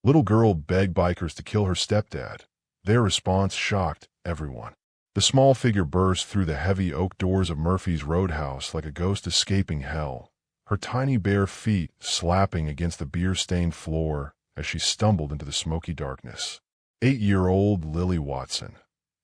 Little girl begged bikers to kill her stepdad. Their response shocked everyone. The small figure burst through the heavy oak doors of Murphy's Roadhouse like a ghost escaping hell, her tiny bare feet slapping against the beer-stained floor as she stumbled into the smoky darkness. 8-year-old Lily Watson,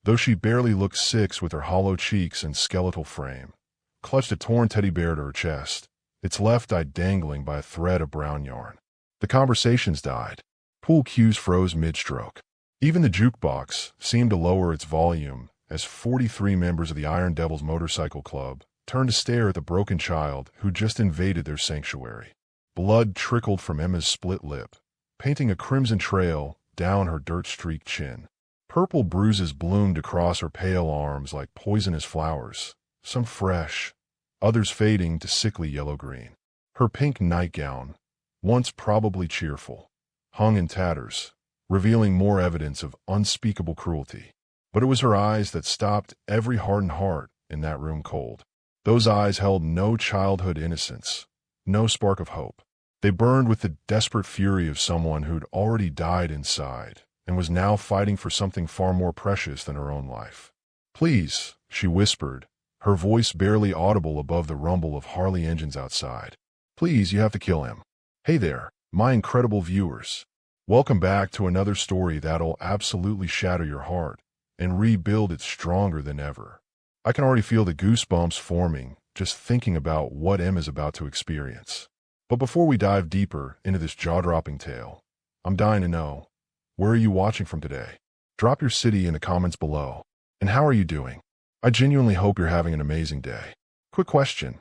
though she barely looked 6 with her hollow cheeks and skeletal frame, clutched a torn teddy bear to her chest, its left eye dangling by a thread of brown yarn. The conversations died. Pool cues froze mid-stroke. Even the jukebox seemed to lower its volume as 43 members of the Iron Devils Motorcycle Club turned to stare at the broken child who just invaded their sanctuary. Blood trickled from Emma's split lip, painting a crimson trail down her dirt-streaked chin. Purple bruises bloomed across her pale arms like poisonous flowers, some fresh, others fading to sickly yellow-green. Her pink nightgown, once probably cheerful, hung in tatters, revealing more evidence of unspeakable cruelty. But it was her eyes that stopped every hardened heart in that room cold. Those eyes held no childhood innocence, no spark of hope. They burned with the desperate fury of someone who'd already died inside and was now fighting for something far more precious than her own life. "Please," she whispered, her voice barely audible above the rumble of Harley engines outside. "Please, you have to kill him." Hey there, my incredible viewers. Welcome back to another story that'll absolutely shatter your heart and rebuild it stronger than ever. I can already feel the goosebumps forming just thinking about what Em is about to experience. But before we dive deeper into this jaw-dropping tale, I'm dying to know, where are you watching from today? Drop your city in the comments below. And how are you doing? I genuinely hope you're having an amazing day. Quick question,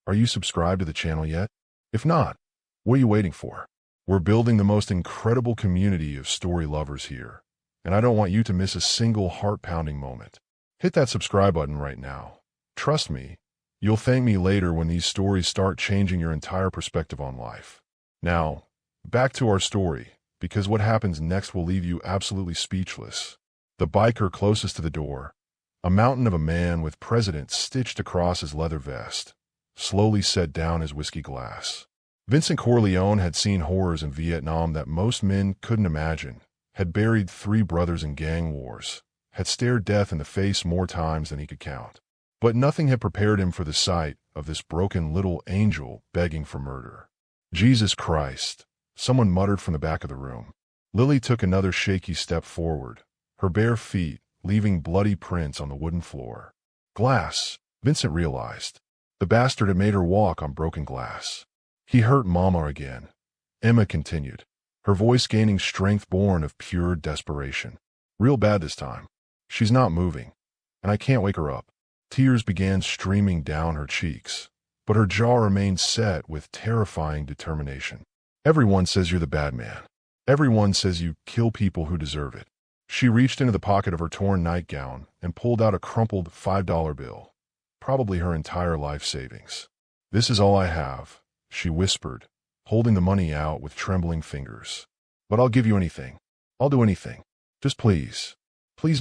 are you subscribed to the channel yet? If not, what are you waiting for? We're building the most incredible community of story lovers here, and I don't want you to miss a single heart-pounding moment. Hit that subscribe button right now. Trust me, you'll thank me later when these stories start changing your entire perspective on life. Now, back to our story, because what happens next will leave you absolutely speechless. The biker closest to the door, a mountain of a man with President stitched across his leather vest, slowly set down his whiskey glass. Vincent Corleone had seen horrors in Vietnam that most men couldn't imagine, had buried 3 brothers in gang wars, had stared death in the face more times than he could count. But nothing had prepared him for the sight of this broken little angel begging for murder. "Jesus Christ," someone muttered from the back of the room. Lily took another shaky step forward, her bare feet leaving bloody prints on the wooden floor. Glass, Vincent realized. The bastard had made her walk on broken glass. He hurt Mama again. Emma continued, her voice gaining strength born of pure desperation. "Real bad this time. She's not moving, and I can't wake her up." Tears began streaming down her cheeks, but her jaw remained set with terrifying determination. "Everyone says you're the bad man. Everyone says you kill people who deserve it." She reached into the pocket of her torn nightgown and pulled out a crumpled $5 bill, probably her entire life savings. "This is all I have," she whispered, holding the money out with trembling fingers. "But I'll give you anything. I'll do anything. Just please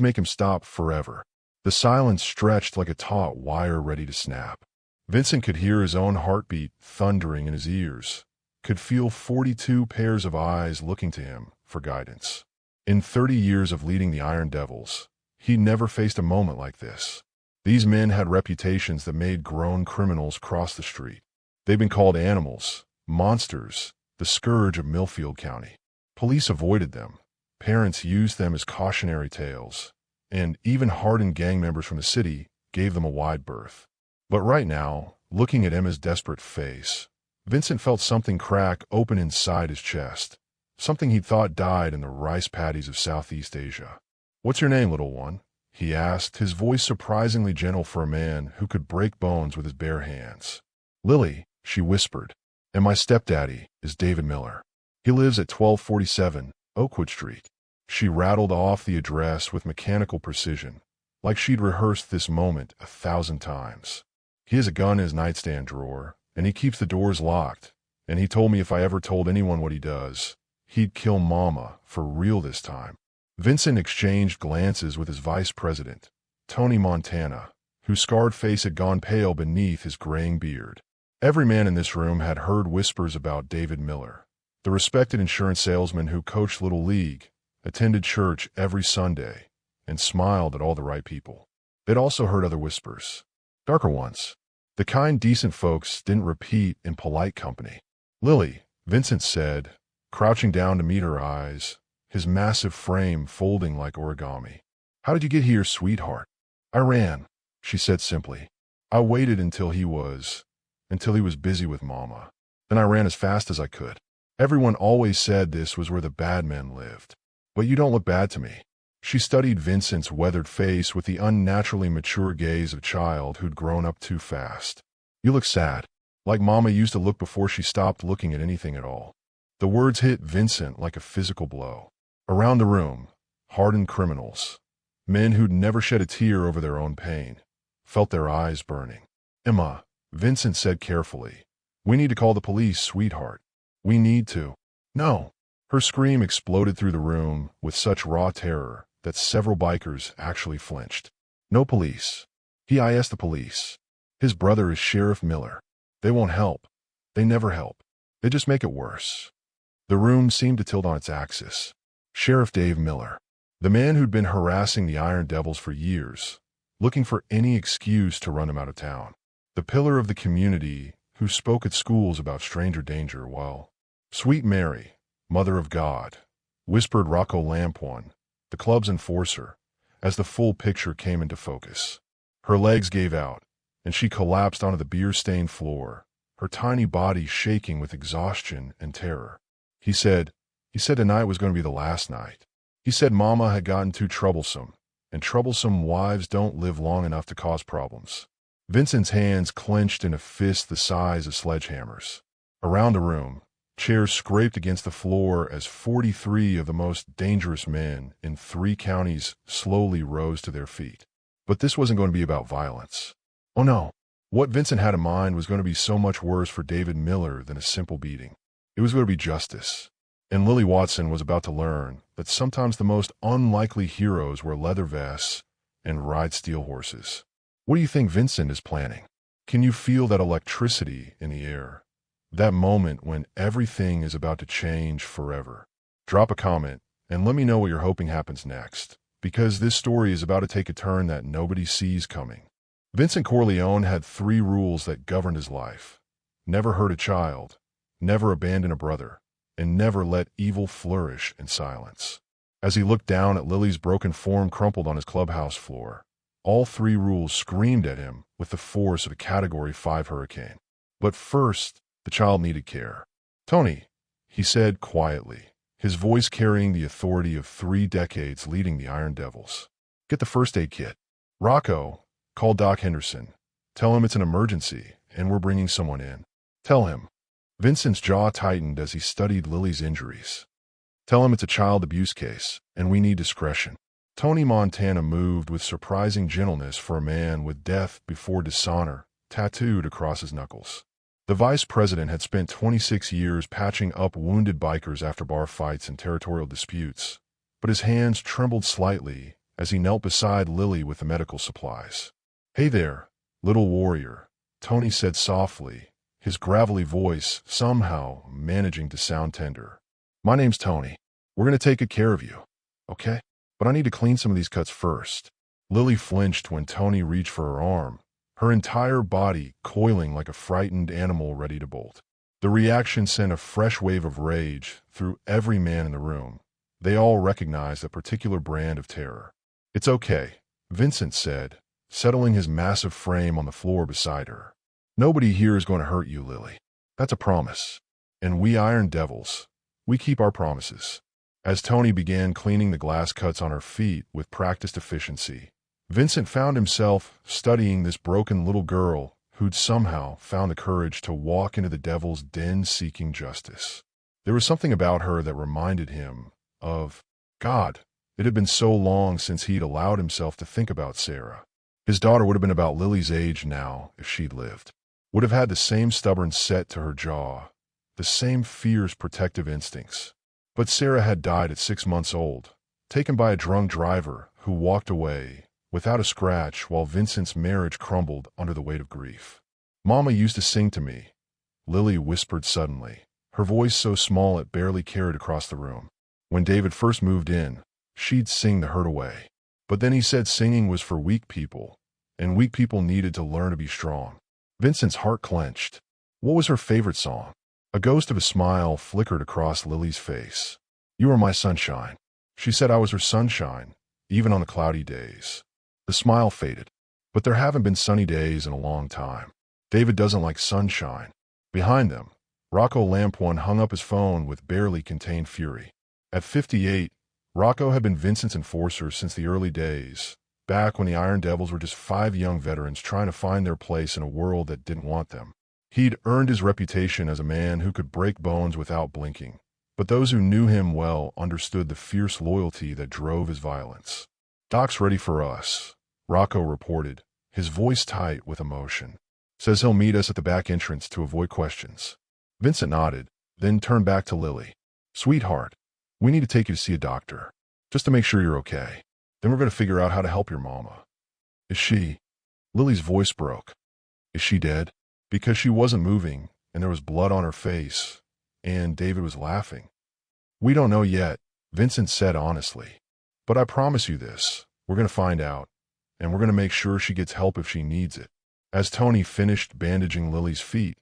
make him stop forever." The silence stretched like a taut wire ready to snap. Vincent could hear his own heartbeat thundering in his ears, could feel 42 pairs of eyes looking to him for guidance. In 30 years of leading the Iron Devils, he'd never faced a moment like this. These men had reputations that made grown criminals cross the street. They'd been called animals, monsters, the scourge of Millfield County. Police avoided them. Parents used them as cautionary tales, and even hardened gang members from the city gave them a wide berth. But right now, looking at Emma's desperate face, Vincent felt something crack open inside his chest, something he'd thought died in the rice paddies of Southeast Asia. "What's your name, little one?" he asked, his voice surprisingly gentle for a man who could break bones with his bare hands. "Lily," she whispered, "and my stepdaddy is David Miller. He lives at 1247 Oakwood Street." She rattled off the address with mechanical precision, like she'd rehearsed this moment 1,000 times. "He has a gun in his nightstand drawer, and he keeps the doors locked, and he told me if I ever told anyone what he does, he'd kill Mama for real this time." Vincent exchanged glances with his vice president, Tony Montana, whose scarred face had gone pale beneath his graying beard. Every man in this room had heard whispers about David Miller, the respected insurance salesman who coached Little League, attended church every Sunday, and smiled at all the right people. They'd also heard other whispers, darker ones. The kind, decent folks didn't repeat in polite company. "Lily," Vincent said, crouching down to meet her eyes, his massive frame folding like origami. "How did you get here, sweetheart?" "I ran," she said simply. "I waited until he was busy with Mama. Then I ran as fast as I could. Everyone always said this was where the bad men lived. But you don't look bad to me." She studied Vincent's weathered face with the unnaturally mature gaze of a child who'd grown up too fast. "You look sad, like Mama used to look before she stopped looking at anything at all." The words hit Vincent like a physical blow. Around the room, hardened criminals, men who'd never shed a tear over their own pain, felt their eyes burning. "Emma," Vincent said carefully, "we need to call the police, sweetheart. We need to." "No." Her scream exploded through the room with such raw terror that several bikers actually flinched. "No police." "I asked the police. His brother is Sheriff Miller. They won't help. They never help. They just make it worse." The room seemed to tilt on its axis. Sheriff Dave Miller, the man who'd been harassing the Iron Devils for years, looking for any excuse to run him out of town. The pillar of the community who spoke at schools about stranger danger while Sweet Mary, Mother of God, whispered Rocco Lampoon, the club's enforcer, as the full picture came into focus. Her legs gave out, and she collapsed onto the beer-stained floor, her tiny body shaking with exhaustion and terror. He said tonight was going to be the last night. He said Mama had gotten too troublesome, and troublesome wives don't live long enough to cause problems. Vincent's hands clenched in a fist the size of sledgehammers. Around the room, chairs scraped against the floor as 43 of the most dangerous men in 3 counties slowly rose to their feet. But this wasn't going to be about violence. Oh no. What Vincent had in mind was going to be so much worse for David Miller than a simple beating. It was going to be justice. And Lily Watson was about to learn that sometimes the most unlikely heroes wear leather vests and ride steel horses. What do you think Vincent is planning? Can you feel that electricity in the air? That moment when everything is about to change forever. Drop a comment and let me know what you're hoping happens next, because this story is about to take a turn that nobody sees coming. Vincent Corleone had 3 rules that governed his life. Never hurt a child, never abandon a brother, and never let evil flourish in silence. As he looked down at Lily's broken form crumpled on his clubhouse floor, all 3 rules screamed at him with the force of a Category 5 hurricane. But first, the child needed care. "Tony," he said quietly, his voice carrying the authority of 3 decades leading the Iron Devils. "Get the first aid kit. Rocco, call Doc Henderson. Tell him it's an emergency and we're bringing someone in. Tell him." Vincent's jaw tightened as he studied Lily's injuries. "Tell him it's a child abuse case and we need discretion." Tony Montana moved with surprising gentleness for a man with death before dishonor tattooed across his knuckles. The vice president had spent 26 years patching up wounded bikers after bar fights and territorial disputes, but his hands trembled slightly as he knelt beside Lily with the medical supplies. "Hey there, little warrior," Tony said softly, his gravelly voice somehow managing to sound tender. "My name's Tony. We're going to take good care of you, okay? But I need to clean some of these cuts first." Lily flinched when Tony reached for her arm, her entire body coiling like a frightened animal ready to bolt. The reaction sent a fresh wave of rage through every man in the room. They all recognized a particular brand of terror. "It's okay," Vincent said, settling his massive frame on the floor beside her. "Nobody here is going to hurt you, Lily. That's a promise. And we Iron Devils, we keep our promises." As Tony began cleaning the glass cuts on her feet with practiced efficiency, Vincent found himself studying this broken little girl who'd somehow found the courage to walk into the devil's den seeking justice. There was something about her that reminded him of God. It had been so long since he'd allowed himself to think about Sarah. His daughter would have been about Lily's age now if she'd lived. Would have had the same stubborn set to her jaw, the same fierce protective instincts. But Sarah had died at 6 months old, taken by a drunk driver who walked away without a scratch while Vincent's marriage crumbled under the weight of grief. "Mama used to sing to me," Lily whispered suddenly, her voice so small it barely carried across the room. When David first moved in, she'd sing the hurt away. But then he said singing was for weak people, and weak people needed to learn to be strong. Vincent's heart clenched. What was her favorite song? A ghost of a smile flickered across Lily's face. You were my sunshine. She said I was her sunshine, even on the cloudy days. The smile faded. But there haven't been sunny days in a long time. David doesn't like sunshine. Behind them, Rocco Lampoon hung up his phone with barely contained fury. At 58, Rocco had been Vincent's enforcer since the early days, back when the Iron Devils were just 5 young veterans trying to find their place in a world that didn't want them. He'd earned his reputation as a man who could break bones without blinking, but those who knew him well understood the fierce loyalty that drove his violence. Doc's ready for us, Rocco reported, his voice tight with emotion. Says he'll meet us at the back entrance to avoid questions. Vincent nodded, then turned back to Lily. Sweetheart, we need to take you to see a doctor, just to make sure you're okay. Then we're going to figure out how to help your mama. Is she? Lily's voice broke. Is she dead? Because she wasn't moving, and there was blood on her face, and David was laughing. We don't know yet, Vincent said honestly. But I promise you this, we're going to find out, and we're going to make sure she gets help if she needs it. As Tony finished bandaging Lily's feet,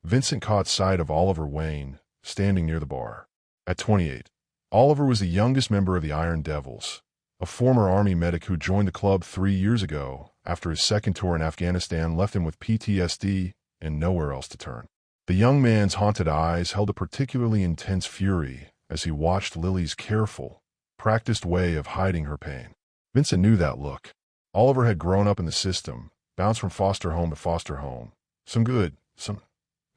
Vincent caught sight of Oliver Wayne, standing near the bar. At 28, Oliver was the youngest member of the Iron Devils, a former Army medic who joined the club 3 years ago after his second tour in Afghanistan left him with PTSD and nowhere else to turn. The young man's haunted eyes held a particularly intense fury as he watched Lily's careful, practiced way of hiding her pain. Vincent knew that look. Oliver had grown up in the system, bounced from foster home to foster home. Some good, some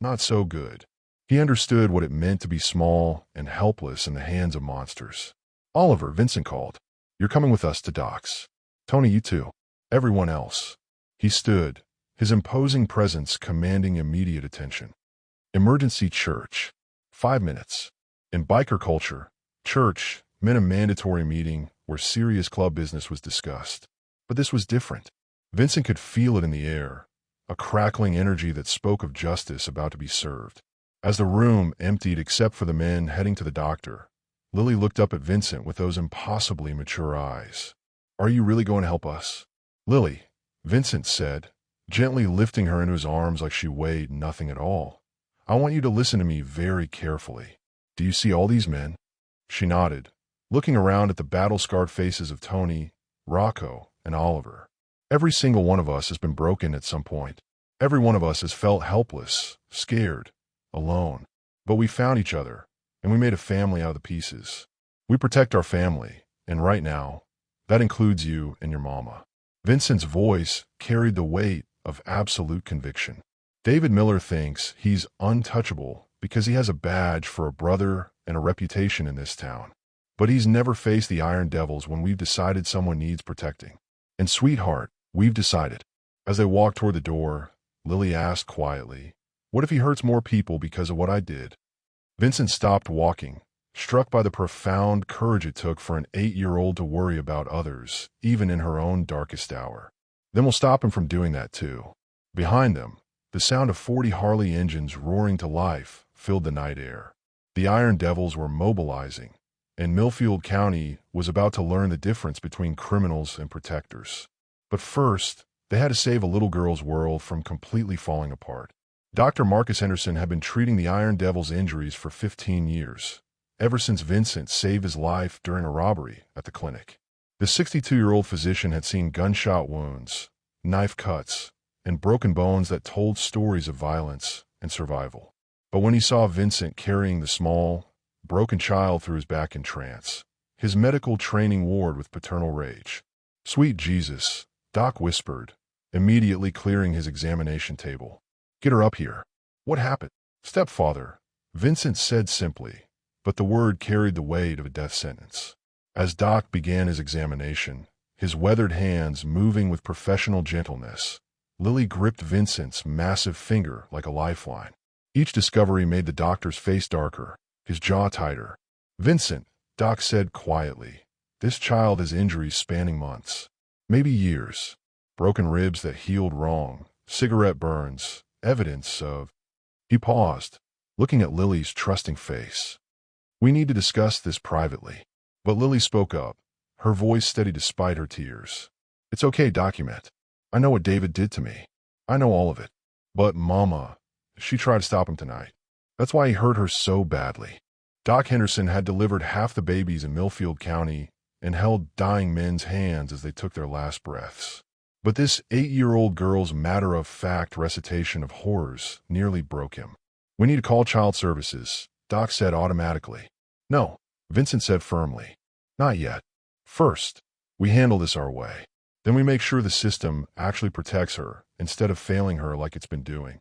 not so good. He understood what it meant to be small and helpless in the hands of monsters. Oliver, Vincent called. You're coming with us to Doc's. Tony, you too. Everyone else. He stood, his imposing presence commanding immediate attention. Emergency church. 5 minutes. In biker culture, church meant a mandatory meeting where serious club business was discussed. But this was different. Vincent could feel it in the air, a crackling energy that spoke of justice about to be served. As the room emptied except for the men heading to the doctor, Lily looked up at Vincent with those impossibly mature eyes. Are you really going to help us? Lily, Vincent said, gently lifting her into his arms like she weighed nothing at all. I want you to listen to me very carefully. Do you see all these men? She nodded, looking around at the battle-scarred faces of Tony, Rocco, and Oliver. Every single one of us has been broken at some point. Every one of us has felt helpless, scared, alone. But we found each other, and we made a family out of the pieces. We protect our family, and right now, that includes you and your mama. Vincent's voice carried the weight of absolute conviction. David Miller thinks he's untouchable because he has a badge for a brother and a reputation in this town. But he's never faced the Iron Devils when we've decided someone needs protecting. And sweetheart, we've decided. As they walked toward the door, Lily asked quietly, what if he hurts more people because of what I did? Vincent stopped walking, struck by the profound courage it took for an 8-year-old to worry about others, even in her own darkest hour. Then we'll stop him from doing that too. Behind them, the sound of 40 Harley engines roaring to life filled the night air. The Iron Devils were mobilizing, and Millfield County was about to learn the difference between criminals and protectors. But first, they had to save a little girl's world from completely falling apart. Dr. Marcus Henderson had been treating the Iron Devil's injuries for 15 years, ever since Vincent saved his life during a robbery at the clinic. The 62-year-old physician had seen gunshot wounds, knife cuts, and broken bones that told stories of violence and survival. But when he saw Vincent carrying the small, broken child through his back in trance, his medical training warred with paternal rage. Sweet Jesus, Doc whispered, immediately clearing his examination table. Get her up here. What happened? Stepfather, Vincent said simply, but the word carried the weight of a death sentence. As Doc began his examination, his weathered hands moving with professional gentleness, Lily gripped Vincent's massive finger like a lifeline. Each discovery made the doctor's face darker, his jaw tighter. Vincent, Doc said quietly, this child has injuries spanning months, maybe years. Broken ribs that healed wrong, cigarette burns, evidence of... He paused, looking at Lily's trusting face. "We need to discuss this privately." But Lily spoke up, her voice steady despite her tears. "It's okay, document. I know what David did to me. I know all of it. But Mama, she tried to stop him tonight. That's why he hurt her so badly." Doc Henderson had delivered half the babies in Millfield County and held dying men's hands as they took their last breaths. But this 8-year-old girl's matter-of-fact recitation of horrors nearly broke him. "We need to call child services," Doc said automatically. "No," Vincent said firmly. "Not yet. First, we handle this our way. Then we make sure the system actually protects her instead of failing her like it's been doing."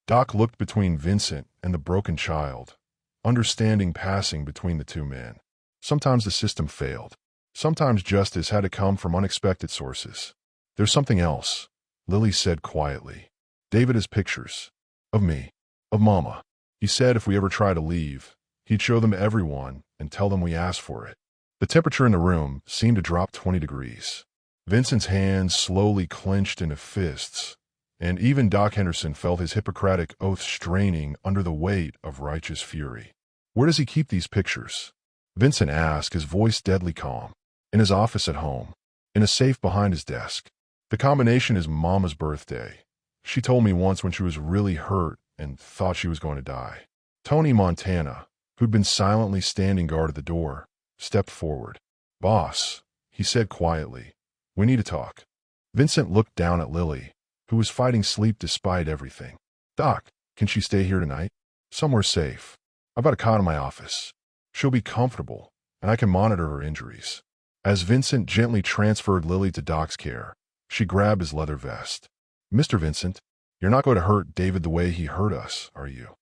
Doc looked between Vincent and the broken child, understanding passing between the two men. Sometimes the system failed. Sometimes justice had to come from unexpected sources. "There's something else," Lily said quietly. "David has pictures. Of me. Of Mama. He said if we ever try to leave, he'd show them to everyone and tell them we asked for it." The temperature in the room seemed to drop 20 degrees. Vincent's hands slowly clenched into fists, and even Doc Henderson felt his Hippocratic oath straining under the weight of righteous fury. "Where does he keep these pictures?" Vincent asked, his voice deadly calm. "In his office at home. In a safe behind his desk. The combination is Mama's birthday. She told me once when she was really hurt and thought she was going to die." Tony Montana, who'd been silently standing guard at the door, stepped forward. "Boss," he said quietly, "we need to talk." Vincent looked down at Lily, who was fighting sleep despite everything. "Doc, can she stay here tonight? Somewhere safe. I've got a cot in my office. She'll be comfortable, and I can monitor her injuries." As Vincent gently transferred Lily to Doc's care, she grabbed his leather vest. "Mr. Vincent, you're not going to hurt David the way he hurt us, are you?"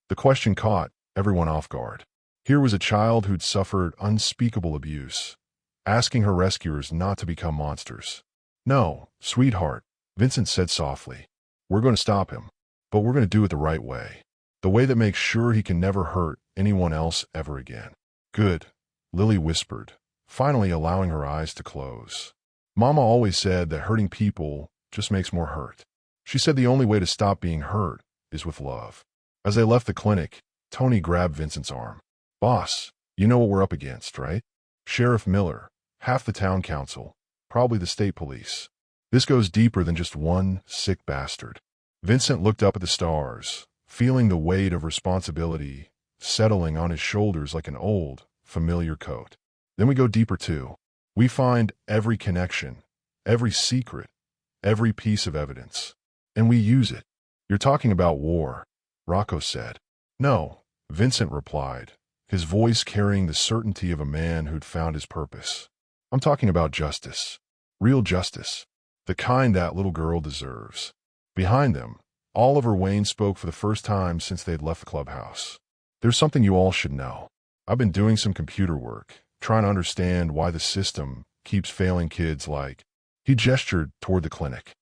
The question caught everyone off guard. Here was a child who'd suffered unspeakable abuse, asking her rescuers not to become monsters. "No, sweetheart," Vincent said softly. "We're going to stop him, but we're going to do it the right way. The way that makes sure he can never hurt anyone else ever again." "Good," Lily whispered, finally allowing her eyes to close. "Mama always said that hurting people just makes more hurt. She said the only way to stop being hurt is with love." As they left the clinic, Tony grabbed Vincent's arm. "Boss, you know what we're up against, right? Sheriff Miller, half the town council, probably the state police. This goes deeper than just one sick bastard." Vincent looked up at the stars, feeling the weight of responsibility settling on his shoulders like an old, familiar coat. "Then we go deeper too. We find every connection, every secret, every piece of evidence, and we use it." "You're talking about war," Rocco said. "No," Vincent replied, his voice carrying the certainty of a man who'd found his purpose. "I'm talking about justice. Real justice. The kind that little girl deserves." Behind them, Oliver Wayne spoke for the first time since they'd left the clubhouse. "There's something you all should know. I've been doing some computer work, trying to understand why the system keeps failing kids like—" He gestured toward the clinic.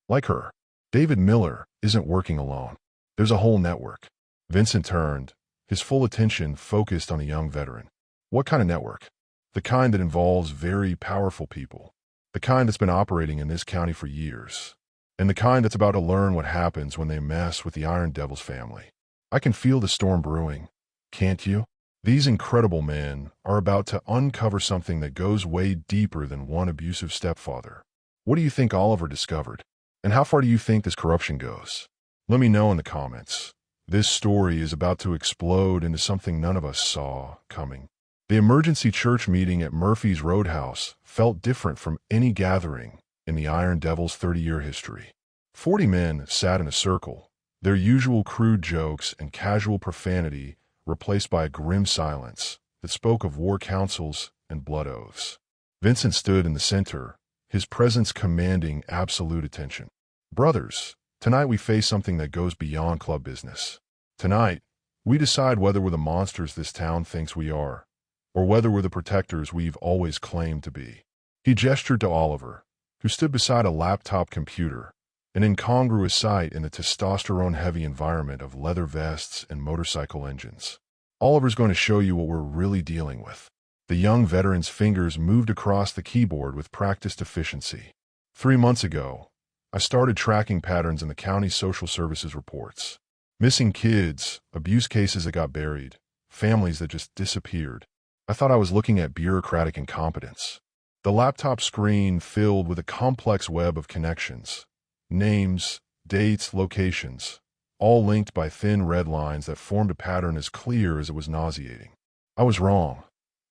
"Like her. David Miller isn't working alone. There's a whole network." Vincent turned, his full attention focused on a young veteran. "What kind of network?" "The kind that involves very powerful people. The kind that's been operating in this county for years. And the kind that's about to learn what happens when they mess with the Iron Devil's family. I can feel the storm brewing. Can't you? These incredible men are about to uncover something that goes way deeper than one abusive stepfather. What do you think Oliver discovered? And how far do you think this corruption goes? Let me know in the comments. This story is about to explode into something none of us saw coming." The emergency church meeting at Murphy's Roadhouse felt different from any gathering in the Iron Devil's 30-year history. 40 men sat in a circle, their usual crude jokes and casual profanity replaced by a grim silence that spoke of war councils and blood oaths. Vincent stood in the center, his presence commanding absolute attention. "Brothers, tonight we face something that goes beyond club business. Tonight, we decide whether we're the monsters this town thinks we are, or whether we're the protectors we've always claimed to be." He gestured to Oliver, who stood beside a laptop computer, an incongruous sight in the testosterone-heavy environment of leather vests and motorcycle engines. "Oliver's going to show you what we're really dealing with." The young veteran's fingers moved across the keyboard with practiced efficiency. 3 months ago, I started tracking patterns in the county social services reports. Missing kids, abuse cases that got buried, families that just disappeared. I thought I was looking at bureaucratic incompetence. The laptop screen filled with a complex web of connections. Names, dates, locations, all linked by thin red lines that formed a pattern as clear as it was nauseating. I was wrong.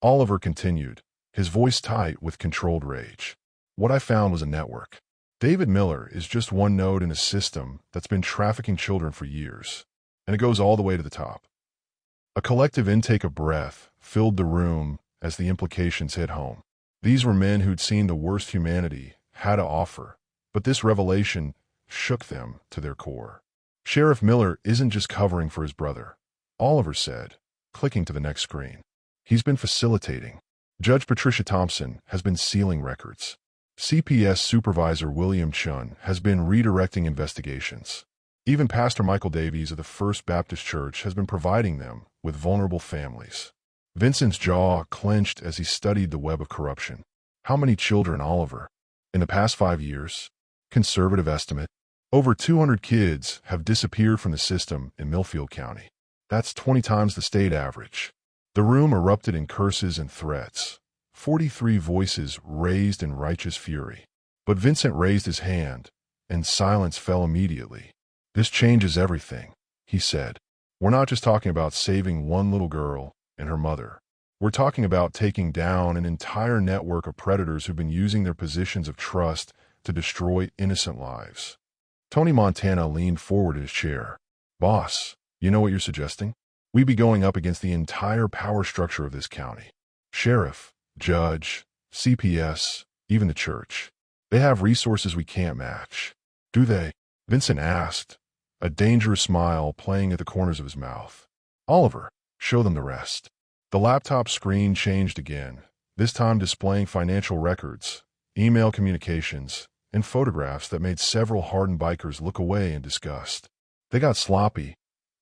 Oliver continued, his voice tight with controlled rage. What I found was a network. David Miller is just one node in a system that's been trafficking children for years, and it goes all the way to the top. A collective intake of breath filled the room as the implications hit home. These were men who'd seen the worst humanity had to offer, but this revelation shook them to their core. Sheriff Miller isn't just covering for his brother, Oliver said, clicking to the next screen. He's been facilitating. Judge Patricia Thompson has been sealing records. CPS Supervisor William Chun has been redirecting investigations. Even Pastor Michael Davies of the First Baptist Church has been providing them with vulnerable families. Vincent's jaw clenched as he studied the web of corruption. How many children, Oliver? In the past 5 years? Conservative estimate. Over 200 kids have disappeared from the system in Millfield County. That's 20 times the state average. The room erupted in curses and threats. 43 voices raised in righteous fury. But Vincent raised his hand, and silence fell immediately. This changes everything, he said. We're not just talking about saving one little girl and her mother. We're talking about taking down an entire network of predators who've been using their positions of trust to destroy innocent lives. Tony Montana leaned forward in his chair. Boss, you know what you're suggesting? We'd be going up against the entire power structure of this county. Sheriff, judge, CPS, even the church. They have resources we can't match. Do they? Vincent asked, a dangerous smile playing at the corners of his mouth. Oliver, show them the rest. The laptop screen changed again, this time displaying financial records, email communications, and photographs that made several hardened bikers look away in disgust. They got sloppy,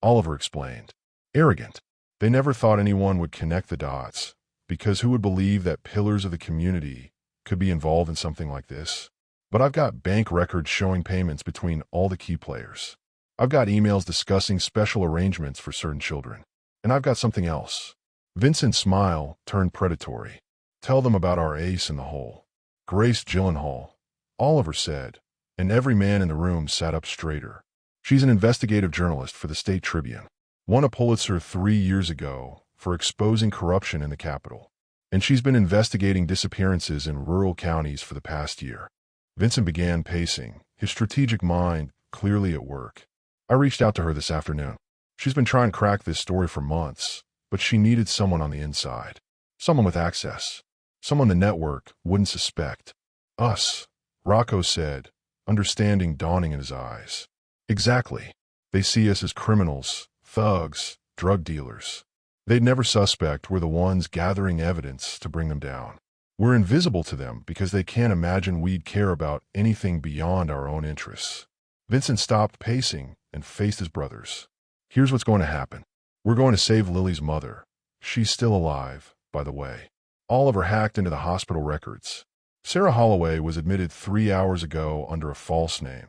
Oliver explained. Arrogant. They never thought anyone would connect the dots, because who would believe that pillars of the community could be involved in something like this? But I've got bank records showing payments between all the key players. I've got emails discussing special arrangements for certain children. And I've got something else. Vincent's smile turned predatory. Tell them about our ace in the hole. Grace Gyllenhaal, Oliver said, and every man in the room sat up straighter. She's an investigative journalist for the State Tribune. Won a Pulitzer 3 years ago for exposing corruption in the Capitol. And she's been investigating disappearances in rural counties for the past year. Vincent began pacing, his strategic mind clearly at work. I reached out to her this afternoon. She's been trying to crack this story for months, but she needed someone on the inside. Someone with access. Someone the network wouldn't suspect. Us, Rocco said, understanding dawning in his eyes. Exactly. They see us as criminals, thugs, drug dealers. They'd never suspect we're the ones gathering evidence to bring them down. We're invisible to them because they can't imagine we'd care about anything beyond our own interests. Vincent stopped pacing and faced his brothers. Here's what's going to happen. We're going to save Lily's mother. She's still alive, by the way. Oliver hacked into the hospital records. Sarah Holloway was admitted 3 hours ago under a false name,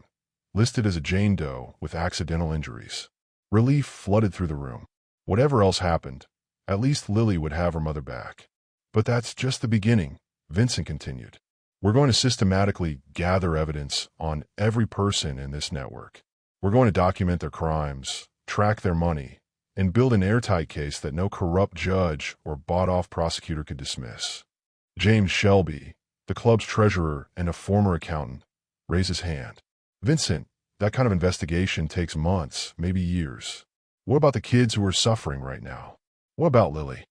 listed as a Jane Doe with accidental injuries. Relief flooded through the room. Whatever else happened, at least Lily would have her mother back. But that's just the beginning, Vincent continued. We're going to systematically gather evidence on every person in this network. We're going to document their crimes, track their money, and build an airtight case that no corrupt judge or bought-off prosecutor could dismiss. James Shelby, the club's treasurer and a former accountant, raised his hand. Vincent, that kind of investigation takes months, maybe years. What about the kids who are suffering right now? What about Lily?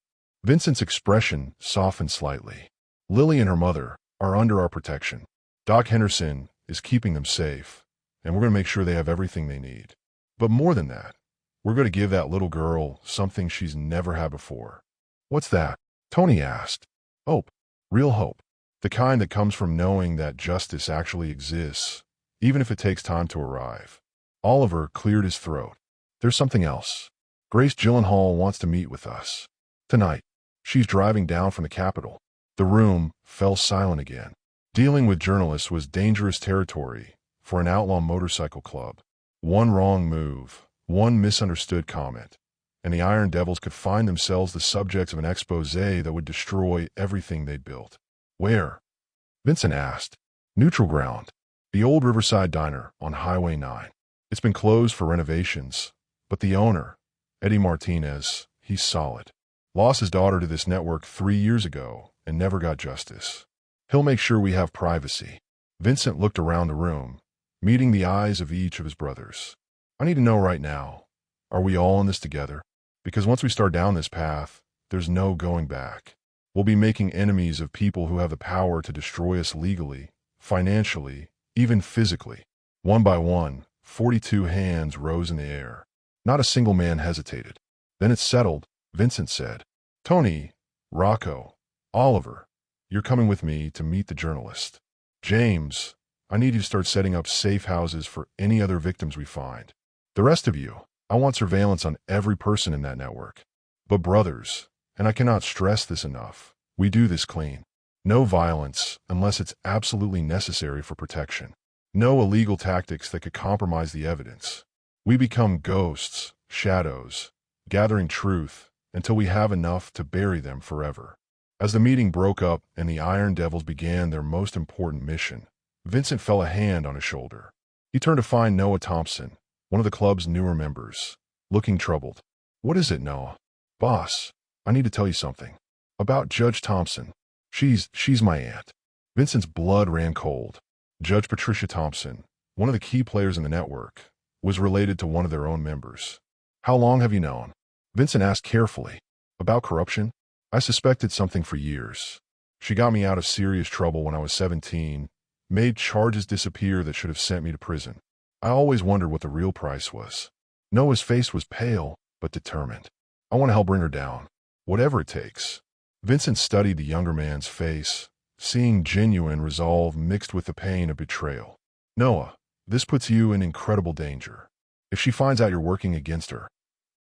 Vincent's expression softened slightly. Lily and her mother are under our protection. Doc Henderson is keeping them safe, and we're going to make sure they have everything they need. But more than that, we're going to give that little girl something she's never had before. What's that? Tony asked. Hope. Real hope. The kind that comes from knowing that justice actually exists, even if it takes time to arrive. Oliver cleared his throat. There's something else. Grace Gyllenhaal wants to meet with us. Tonight. She's driving down from the Capitol. The room fell silent again. Dealing with journalists was dangerous territory for an outlaw motorcycle club. One wrong move, one misunderstood comment, and the Iron Devils could find themselves the subjects of an expose that would destroy everything they'd built. Where? Vincent asked. Neutral ground. The old Riverside Diner on Highway 9. It's been closed for renovations, but the owner, Eddie Martinez, he's solid. Lost his daughter to this network 3 years ago and never got justice. He'll make sure we have privacy. Vincent looked around the room, meeting the eyes of each of his brothers. I need to know right now, are we all in this together? Because once we start down this path, there's no going back. We'll be making enemies of people who have the power to destroy us legally, financially, even physically. One by one, 42 hands rose in the air. Not a single man hesitated. Then it's settled, Vincent said. Tony, Rocco, Oliver, you're coming with me to meet the journalist. James, I need you to start setting up safe houses for any other victims we find. The rest of you, I want surveillance on every person in that network. But brothers, and I cannot stress this enough, we do this clean. No violence unless it's absolutely necessary for protection. No illegal tactics that could compromise the evidence. We become ghosts, shadows, gathering truth until we have enough to bury them forever. As the meeting broke up and the Iron Devils began their most important mission, Vincent felt a hand on his shoulder. He turned to find Noah Thompson, one of the club's newer members, looking troubled. What is it, Noah? Boss, I need to tell you something. About Judge Thompson. She's my aunt. Vincent's blood ran cold. Judge Patricia Thompson, one of the key players in the network, was related to one of their own members. How long have you known? Vincent asked carefully. About corruption? I suspected something for years. She got me out of serious trouble when I was 17, made charges disappear that should have sent me to prison. I always wondered what the real price was. Noah's face was pale, but determined. I want to help bring her down, whatever it takes. Vincent studied the younger man's face, seeing genuine resolve mixed with the pain of betrayal. Noah, this puts you in incredible danger. If she finds out you're working against her,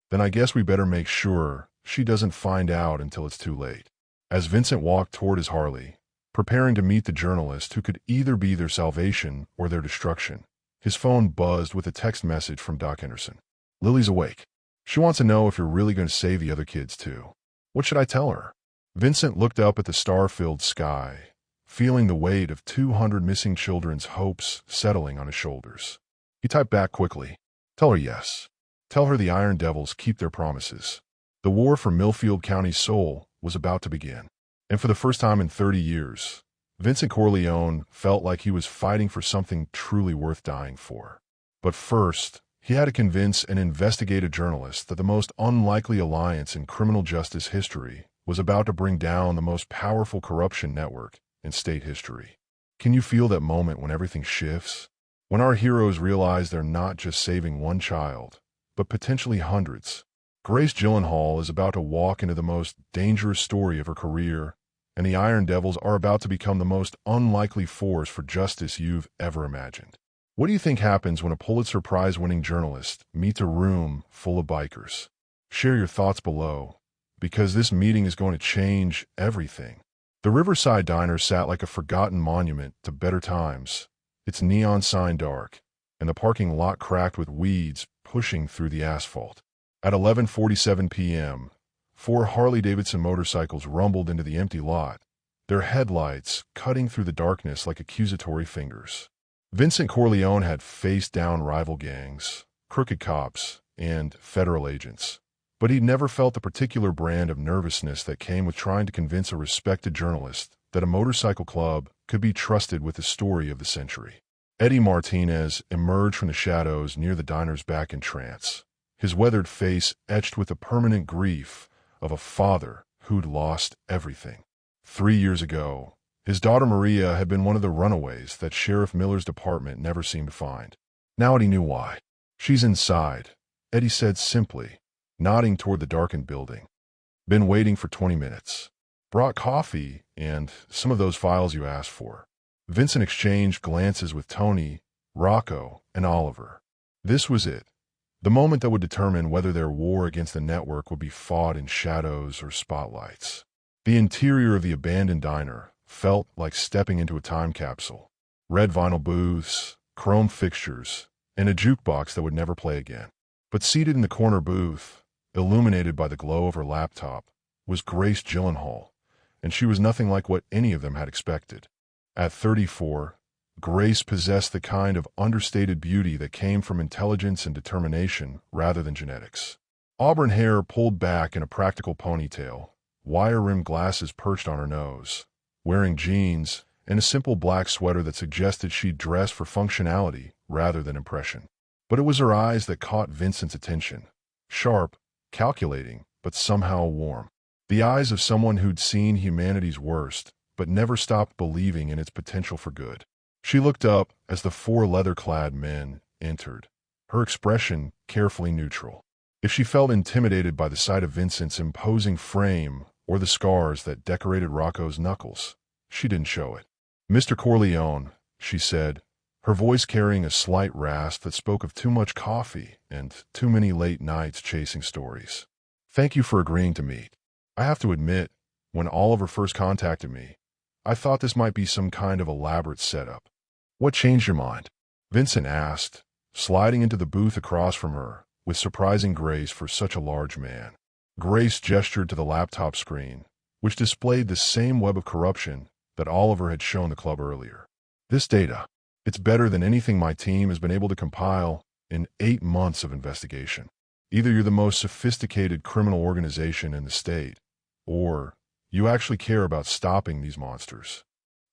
then I guess we better make sure she doesn't find out until it's too late. As Vincent walked toward his Harley, preparing to meet the journalist who could either be their salvation or their destruction, his phone buzzed with a text message from Doc Henderson. Lily's awake. She wants to know if you're really going to save the other kids too. What should I tell her? Vincent looked up at the star-filled sky, feeling the weight of 200 missing children's hopes settling on his shoulders. He typed back quickly. Tell her yes. Tell her the Iron Devils keep their promises. The war for Millfield County's soul was about to begin. And for the first time in 30 years, Vincent Corleone felt like he was fighting for something truly worth dying for. But first, he had to convince an investigative journalist that the most unlikely alliance in criminal justice history was about to bring down the most powerful corruption network in state history. Can you feel that moment when everything shifts? When our heroes realize they're not just saving one child, but potentially hundreds. Grace Gyllenhaal is about to walk into the most dangerous story of her career, and the Iron Devils are about to become the most unlikely force for justice you've ever imagined. What do you think happens when a Pulitzer Prize-winning journalist meets a room full of bikers? Share your thoughts below, because this meeting is going to change everything. The Riverside Diner sat like a forgotten monument to better times, its neon sign dark, and the parking lot cracked with weeds pushing through the asphalt. At 11:47 p.m., 4 Harley-Davidson motorcycles rumbled into the empty lot, their headlights cutting through the darkness like accusatory fingers. Vincent Corleone had faced down rival gangs, crooked cops, and federal agents, but he'd never felt the particular brand of nervousness that came with trying to convince a respected journalist that a motorcycle club could be trusted with the story of the century. Eddie Martinez emerged from the shadows near the diner's back in trance, his weathered face etched with the permanent grief of a father who'd lost everything. 3 years ago, his daughter Maria had been one of the runaways that Sheriff Miller's department never seemed to find. Now Eddie knew why. She's inside, Eddie said simply, nodding toward the darkened building. Been waiting for 20 minutes. Brought coffee and some of those files you asked for. Vincent exchanged glances with Tony, Rocco, and Oliver. This was it. The moment that would determine whether their war against the network would be fought in shadows or spotlights. The interior of the abandoned diner felt like stepping into a time capsule. Red vinyl booths, chrome fixtures, and a jukebox that would never play again. But seated in the corner booth, illuminated by the glow of her laptop, was Grace Gyllenhaal, and she was nothing like what any of them had expected. At 34, Grace possessed the kind of understated beauty that came from intelligence and determination rather than genetics. Auburn hair pulled back in a practical ponytail, wire-rimmed glasses perched on her nose, wearing jeans and a simple black sweater that suggested she'd dressed for functionality rather than impression. But it was her eyes that caught Vincent's attention. Sharp, calculating, but somehow warm. The eyes of someone who'd seen humanity's worst, but never stopped believing in its potential for good. She looked up as the four leather-clad men entered, her expression carefully neutral. If she felt intimidated by the sight of Vincent's imposing frame or the scars that decorated Rocco's knuckles, she didn't show it. "Mr. Corleone," she said, her voice carrying a slight rasp that spoke of too much coffee and too many late nights chasing stories. "Thank you for agreeing to meet. I have to admit, when Oliver first contacted me, I thought this might be some kind of elaborate setup." "What changed your mind?" Vincent asked, sliding into the booth across from her with surprising grace for such a large man. Grace gestured to the laptop screen, which displayed the same web of corruption that Oliver had shown the club earlier. "This data, it's better than anything my team has been able to compile in 8 months of investigation. Either you're the most sophisticated criminal organization in the state, or you actually care about stopping these monsters."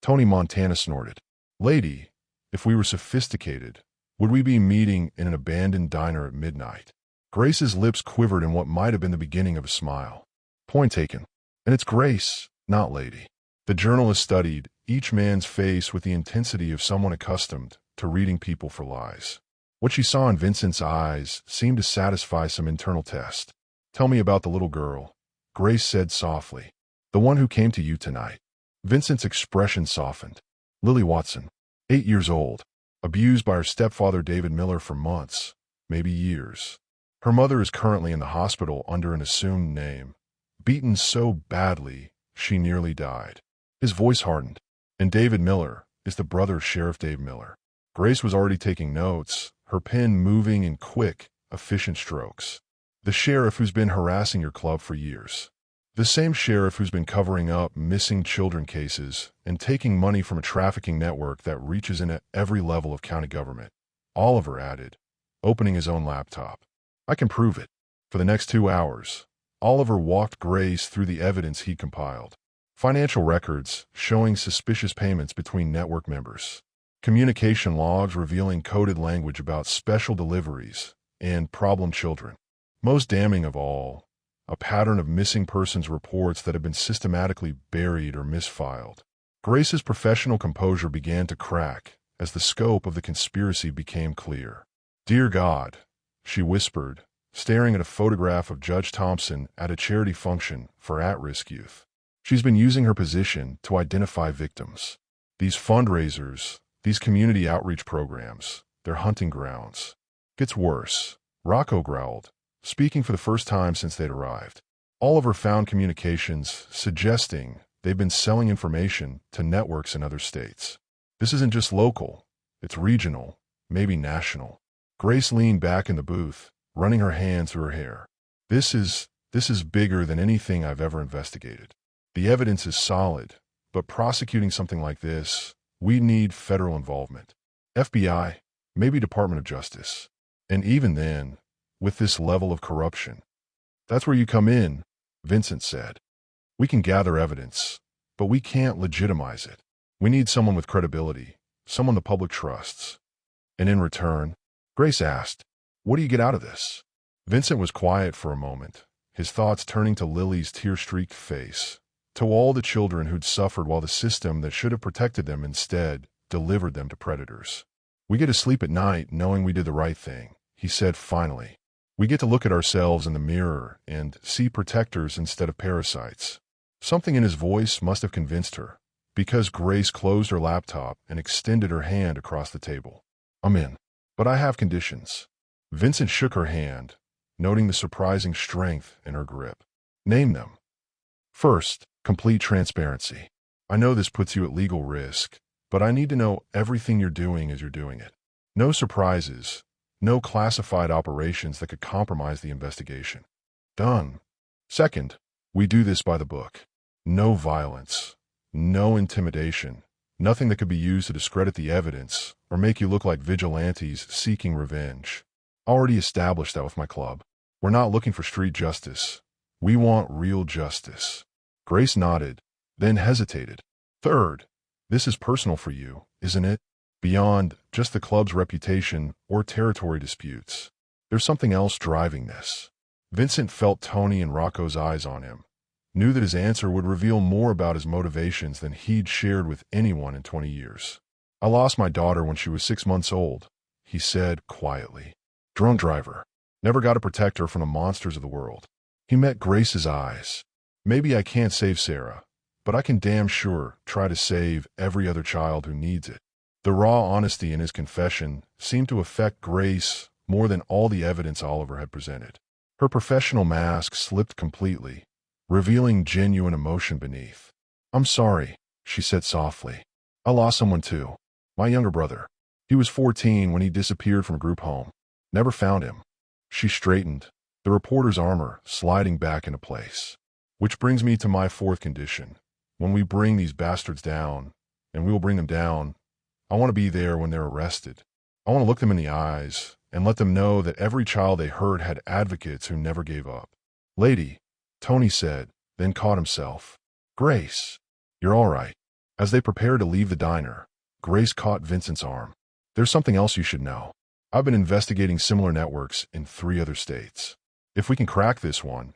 Tony Montana snorted. "Lady, if we were sophisticated, would we be meeting in an abandoned diner at midnight?" Grace's lips quivered in what might have been the beginning of a smile. "Point taken. And it's Grace, not lady." The journalist studied each man's face with the intensity of someone accustomed to reading people for lies. What she saw in Vincent's eyes seemed to satisfy some internal test. "Tell me about the little girl," Grace said softly. "The one who came to you tonight." Vincent's expression softened. "Lily Watson, 8 years old, abused by her stepfather David Miller for months, maybe years. Her mother is currently in the hospital under an assumed name, beaten so badly she nearly died." His voice hardened. "And David Miller is the brother of Sheriff Dave Miller." Grace was already taking notes, her pen moving in quick, efficient strokes. "The sheriff who's been harassing your club for years. The same sheriff who's been covering up missing children cases and taking money from a trafficking network that reaches in at every level of county government," Oliver added, opening his own laptop. "I can prove it." For the next 2 hours, Oliver walked Grace through the evidence he compiled. Financial records showing suspicious payments between network members. Communication logs revealing coded language about special deliveries and problem children. Most damning of all, a pattern of missing persons reports that had been systematically buried or misfiled. Grace's professional composure began to crack as the scope of the conspiracy became clear. "Dear God," she whispered, staring at a photograph of Judge Thompson at a charity function for at-risk youth. She's been using her position to identify victims. These fundraisers, these community outreach programs, they're hunting grounds. Gets worse, Rocco growled, speaking for the first time since they'd arrived. Oliver found communications suggesting they've been selling information to networks in other states. This isn't just local, it's regional, maybe national. Grace leaned back in the booth, running her hand through her hair. This is bigger than anything I've ever investigated. The evidence is solid, but prosecuting something like this, we need federal involvement. FBI, maybe Department of Justice. And even then, with this level of corruption. That's where you come in, Vincent said. We can gather evidence, but we can't legitimize it. We need someone with credibility, someone the public trusts. And in return, Grace asked, "What do you get out of this?" Vincent was quiet for a moment, his thoughts turning to Lily's tear-streaked face, to all the children who'd suffered while the system that should have protected them instead delivered them to predators. "We get to sleep at night knowing we did the right thing," he said finally. "We get to look at ourselves in the mirror and see protectors instead of parasites." Something in his voice must have convinced her, because Grace closed her laptop and extended her hand across the table. "I'm in, but I have conditions." Vincent shook her hand, noting the surprising strength in her grip. "Name them." "First, complete transparency. I know this puts you at legal risk, but I need to know everything you're doing as you're doing it. No surprises, No classified operations that could compromise the investigation. Done. Second, we do this by the book. No violence. No intimidation. Nothing that could be used to discredit the evidence or make you look like vigilantes seeking revenge. Already established that with my club. We're not looking for street justice. We want real justice. Grace nodded, then hesitated. Third, this is personal for you, isn't it? Beyond just the club's reputation or territory disputes. There's something else driving this. Vincent felt Tony and Rocco's eyes on him. Knew that his answer would reveal more about his motivations than he'd shared with anyone in 20 years. I lost my daughter when she was 6 months old, he said quietly. Drunk driver. Never got to protect her from the monsters of the world. He met Grace's eyes. Maybe I can't save Sarah, but I can damn sure try to save every other child who needs it. The raw honesty in his confession seemed to affect Grace more than all the evidence Oliver had presented. Her professional mask slipped completely, revealing genuine emotion beneath. I'm sorry, she said softly. I lost someone too. My younger brother. He was 14 when he disappeared from a group home. Never found him. She straightened, the reporter's armor sliding back into place. Which brings me to my fourth condition. When we bring these bastards down, and we will bring them down, I want to be there when they're arrested. I want to look them in the eyes and let them know that every child they hurt had advocates who never gave up. Lady, Tony said, then caught himself. Grace, you're all right. As they prepared to leave the diner, Grace caught Vincent's arm. There's something else you should know. I've been investigating similar networks in 3 other states. If we can crack this one,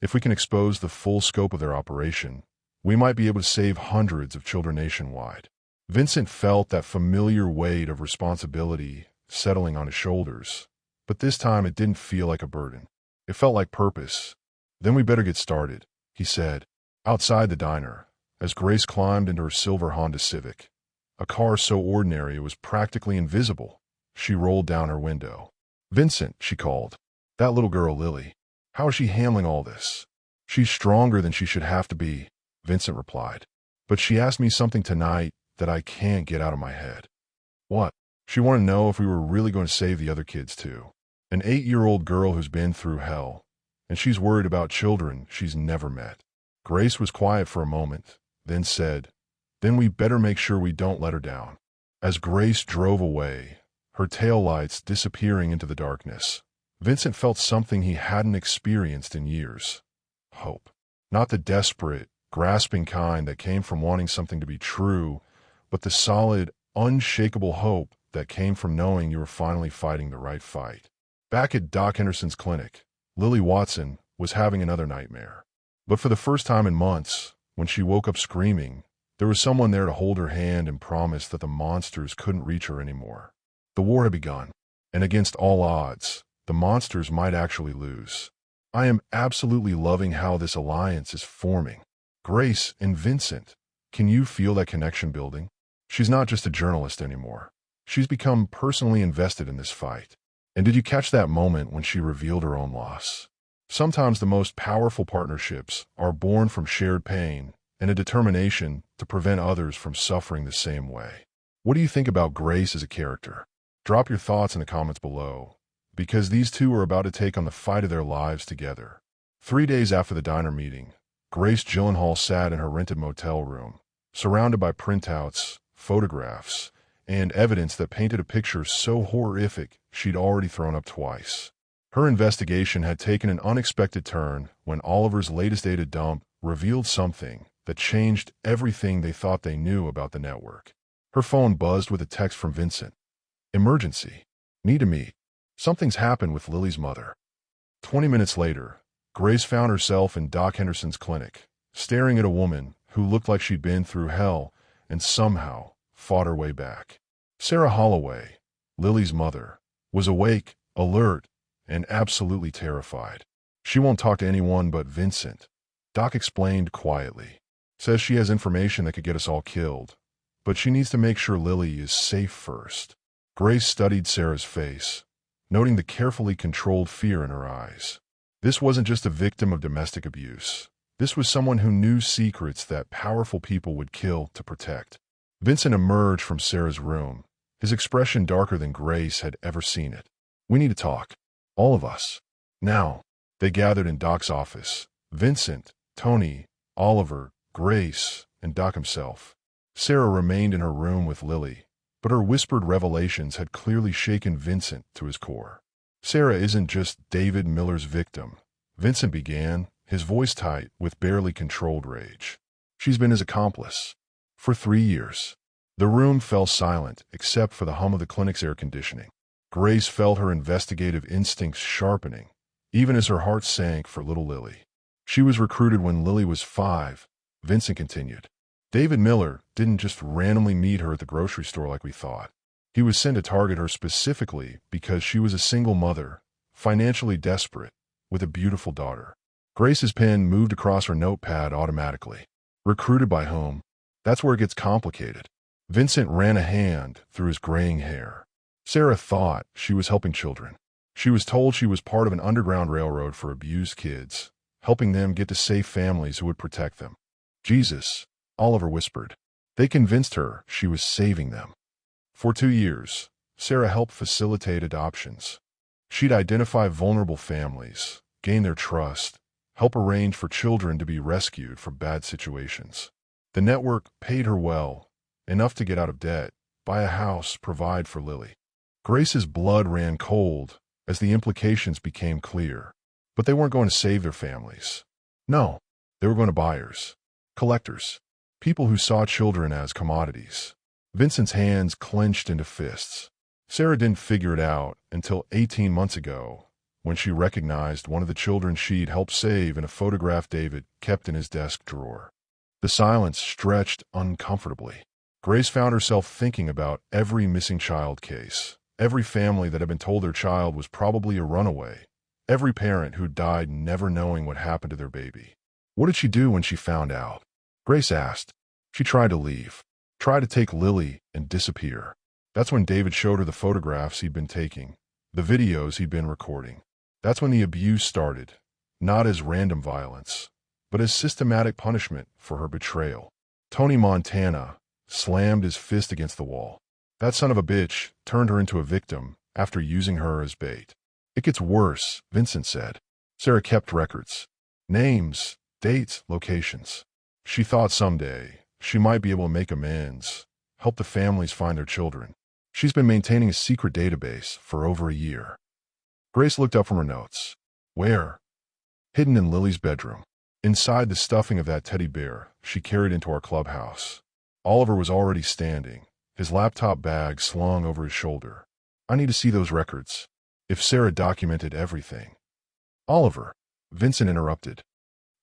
if we can expose the full scope of their operation, we might be able to save hundreds of children nationwide. Vincent felt that familiar weight of responsibility settling on his shoulders, but this time it didn't feel like a burden. It felt like purpose. Then we better get started, he said, outside the diner, as Grace climbed into her silver Honda Civic. A car so ordinary it was practically invisible. She rolled down her window. Vincent, she called. That little girl, Lily. How is she handling all this? She's stronger than she should have to be, Vincent replied. But she asked me something tonight that I can't get out of my head. What? She wanted to know if we were really going to save the other kids too. An 8-year-old girl who's been through hell, and she's worried about children she's never met. Grace was quiet for a moment, then said, Then we better make sure we don't let her down. As Grace drove away, her taillights disappearing into the darkness, Vincent felt something he hadn't experienced in years. Hope. Not the desperate, grasping kind that came from wanting something to be true, but the solid, unshakable hope that came from knowing you were finally fighting the right fight. Back at Doc Henderson's clinic, Lily Watson was having another nightmare. But for the first time in months, when she woke up screaming, there was someone there to hold her hand and promise that the monsters couldn't reach her anymore. The war had begun, and against all odds, the monsters might actually lose. I am absolutely loving how this alliance is forming. Grace and Vincent, can you feel that connection building? She's not just a journalist anymore. She's become personally invested in this fight. And did you catch that moment when she revealed her own loss? Sometimes the most powerful partnerships are born from shared pain and a determination to prevent others from suffering the same way. What do you think about Grace as a character? Drop your thoughts in the comments below, because these two are about to take on the fight of their lives together. 3 days after the diner meeting, Grace Gyllenhaal sat in her rented motel room, surrounded by printouts, photographs, and evidence that painted a picture so horrific she'd already thrown up twice. Her investigation had taken an unexpected turn when Oliver's latest data dump revealed something that changed everything they thought they knew about the network. Her phone buzzed with a text from Vincent. Emergency. Need to meet. Something's happened with Lily's mother. 20 minutes later, Grace found herself in Doc Henderson's clinic, staring at a woman who looked like she'd been through hell and somehow fought her way back. Sarah Holloway, Lily's mother, was awake, alert, and absolutely terrified. She won't talk to anyone but Vincent, Doc explained quietly. Says she has information that could get us all killed, but she needs to make sure Lily is safe first. Grace studied Sarah's face, noting the carefully controlled fear in her eyes. This wasn't just a victim of domestic abuse. This was someone who knew secrets that powerful people would kill to protect. Vincent emerged from Sarah's room, his expression darker than Grace had ever seen it. We need to talk. All of us. Now. They gathered in Doc's office. Vincent, Tony, Oliver, Grace, and Doc himself. Sarah remained in her room with Lily, but her whispered revelations had clearly shaken Vincent to his core. Sarah isn't just David Miller's victim, Vincent began, his voice tight with barely controlled rage. She's been his accomplice. For 3 years. The room fell silent except for the hum of the clinic's air conditioning. Grace felt her investigative instincts sharpening, even as her heart sank for little Lily. She was recruited when Lily was 5, Vincent continued. David Miller didn't just randomly meet her at the grocery store like we thought. He was sent to target her specifically because she was a single mother, financially desperate, with a beautiful daughter. Grace's pen moved across her notepad automatically. Recruited by whom? That's where it gets complicated. Vincent ran a hand through his graying hair. Sarah thought she was helping children. She was told she was part of an underground railroad for abused kids, helping them get to safe families who would protect them. Jesus, Oliver whispered. They convinced her she was saving them. For 2 years, Sarah helped facilitate adoptions. She'd identify vulnerable families, gain their trust, help arrange for children to be rescued from bad situations. The network paid her well, enough to get out of debt, buy a house, provide for Lily. Grace's blood ran cold as the implications became clear. But they weren't going to save their families. No, they were going to buyers, collectors, people who saw children as commodities. Vincent's hands clenched into fists. Sarah didn't figure it out until 18 months ago, when she recognized one of the children she'd helped save in a photograph David kept in his desk drawer. The silence stretched uncomfortably. Grace found herself thinking about every missing child case, every family that had been told their child was probably a runaway, every parent who died never knowing what happened to their baby. What did she do when she found out? Grace asked. She tried to leave, tried to take Lily and disappear. That's when David showed her the photographs he'd been taking, the videos he'd been recording. That's when the abuse started, not as random violence, but as systematic punishment for her betrayal. Tony Montana slammed his fist against the wall. That son of a bitch turned her into a victim after using her as bait. It gets worse, Vincent said. Sarah kept records. Names, dates, locations. She thought someday she might be able to make amends, help the families find their children. She's been maintaining a secret database for over a year. Grace looked up from her notes. Where? Hidden in Lily's bedroom. Inside the stuffing of that teddy bear she carried into our clubhouse. Oliver was already standing, his laptop bag slung over his shoulder. I need to see those records. If Sarah documented everything. Oliver, Vincent interrupted.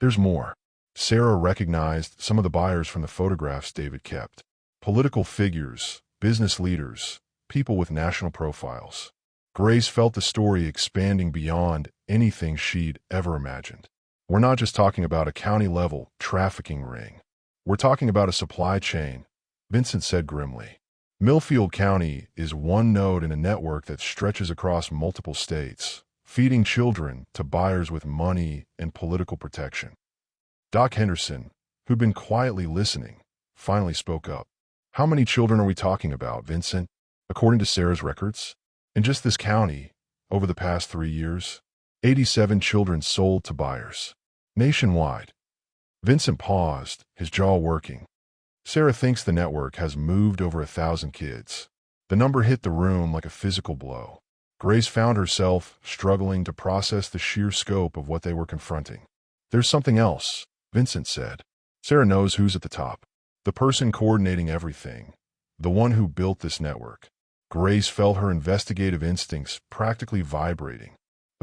There's more. Sarah recognized some of the buyers from the photographs David kept. Political figures, business leaders, people with national profiles. Grace felt the story expanding beyond anything she'd ever imagined. We're not just talking about a county-level trafficking ring. We're talking about a supply chain, Vincent said grimly. Millfield County is one node in a network that stretches across multiple states, feeding children to buyers with money and political protection. Doc Henderson, who'd been quietly listening, finally spoke up. How many children are we talking about, Vincent? According to Sarah's records, in just this county, over the past 3 years, 87 children sold to buyers. Nationwide. Vincent paused, his jaw working. Sarah thinks the network has moved over 1,000 kids. The number hit the room like a physical blow. Grace found herself struggling to process the sheer scope of what they were confronting. There's something else, Vincent said. Sarah knows who's at the top. The person coordinating everything. The one who built this network. Grace felt her investigative instincts practically vibrating.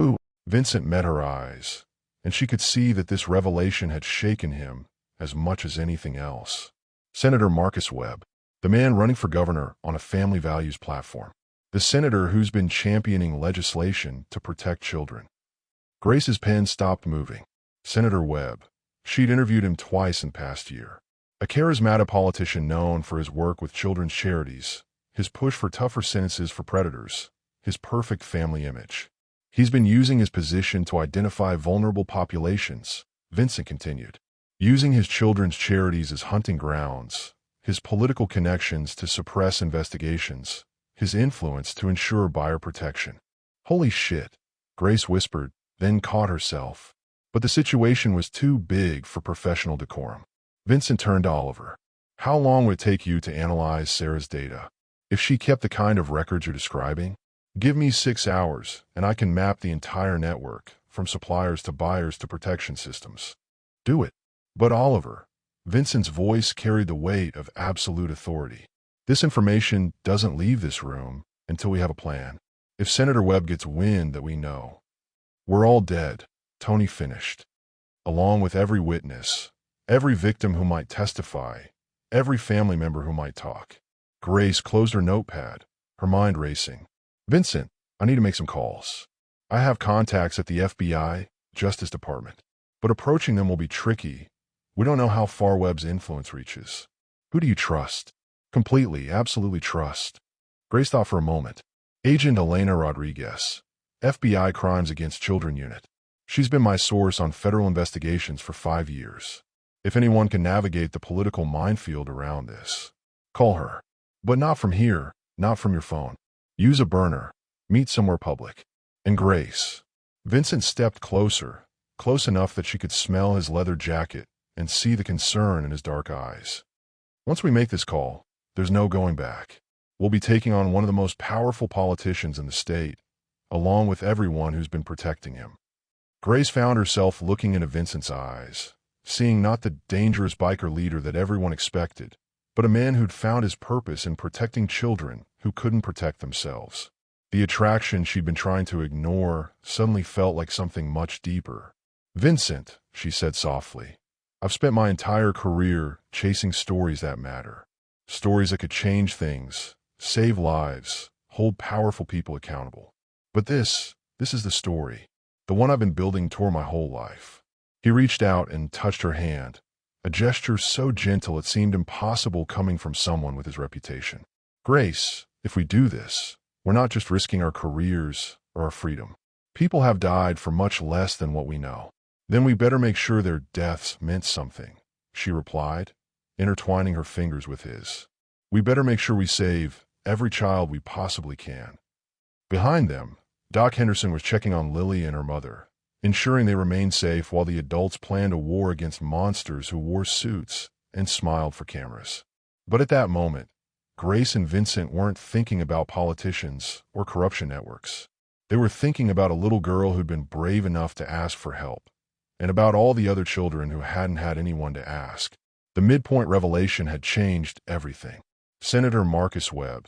Ooh, Vincent met her eyes, and she could see that this revelation had shaken him as much as anything else. Senator Marcus Webb, the man running for governor on a family values platform. The senator who's been championing legislation to protect children. Grace's pen stopped moving. Senator Webb. She'd interviewed him twice in the past year. A charismatic politician known for his work with children's charities, his push for tougher sentences for predators, his perfect family image. He's been using his position to identify vulnerable populations, Vincent continued. Using his children's charities as hunting grounds, his political connections to suppress investigations, his influence to ensure buyer protection. Holy shit, Grace whispered, then caught herself. But the situation was too big for professional decorum. Vincent turned to Oliver. How long would it take you to analyze Sarah's data? If she kept the kind of records you're describing? Give me 6 hours, and I can map the entire network, from suppliers to buyers to protection systems. Do it. But Oliver, Vincent's voice carried the weight of absolute authority. This information doesn't leave this room until we have a plan. If Senator Webb gets wind that we know, we're all dead, Tony finished. Along with every witness, every victim who might testify, every family member who might talk. Grace closed her notepad, her mind racing. Vincent, I need to make some calls. I have contacts at the FBI, Justice Department. But approaching them will be tricky. We don't know how far Webb's influence reaches. Who do you trust? Completely, absolutely trust. Grace thought for a moment. Agent Elena Rodriguez, FBI Crimes Against Children Unit. She's been my source on federal investigations for 5 years. If anyone can navigate the political minefield around this, call her. But not from here, not from your phone. Use a burner. Meet somewhere public. And Grace. Vincent stepped closer, close enough that she could smell his leather jacket and see the concern in his dark eyes. Once we make this call, there's no going back. We'll be taking on one of the most powerful politicians in the state, along with everyone who's been protecting him. Grace found herself looking into Vincent's eyes, seeing not the dangerous biker leader that everyone expected, but a man who'd found his purpose in protecting children who couldn't protect themselves. The attraction she'd been trying to ignore suddenly felt like something much deeper. Vincent, she said softly, I've spent my entire career chasing stories that matter. Stories that could change things, save lives, hold powerful people accountable. But this is the story, the one I've been building toward my whole life. He reached out and touched her hand, a gesture so gentle it seemed impossible coming from someone with his reputation. Grace, if we do this, we're not just risking our careers or our freedom. People have died for much less than what we know. Then we better make sure their deaths meant something, she replied, intertwining her fingers with his. We better make sure we save every child we possibly can. Behind them, Doc Henderson was checking on Lily and her mother, ensuring they remained safe while the adults planned a war against monsters who wore suits and smiled for cameras. But at that moment, Grace and Vincent weren't thinking about politicians or corruption networks. They were thinking about a little girl who'd been brave enough to ask for help, and about all the other children who hadn't had anyone to ask. The midpoint revelation had changed everything. Senator Marcus Webb,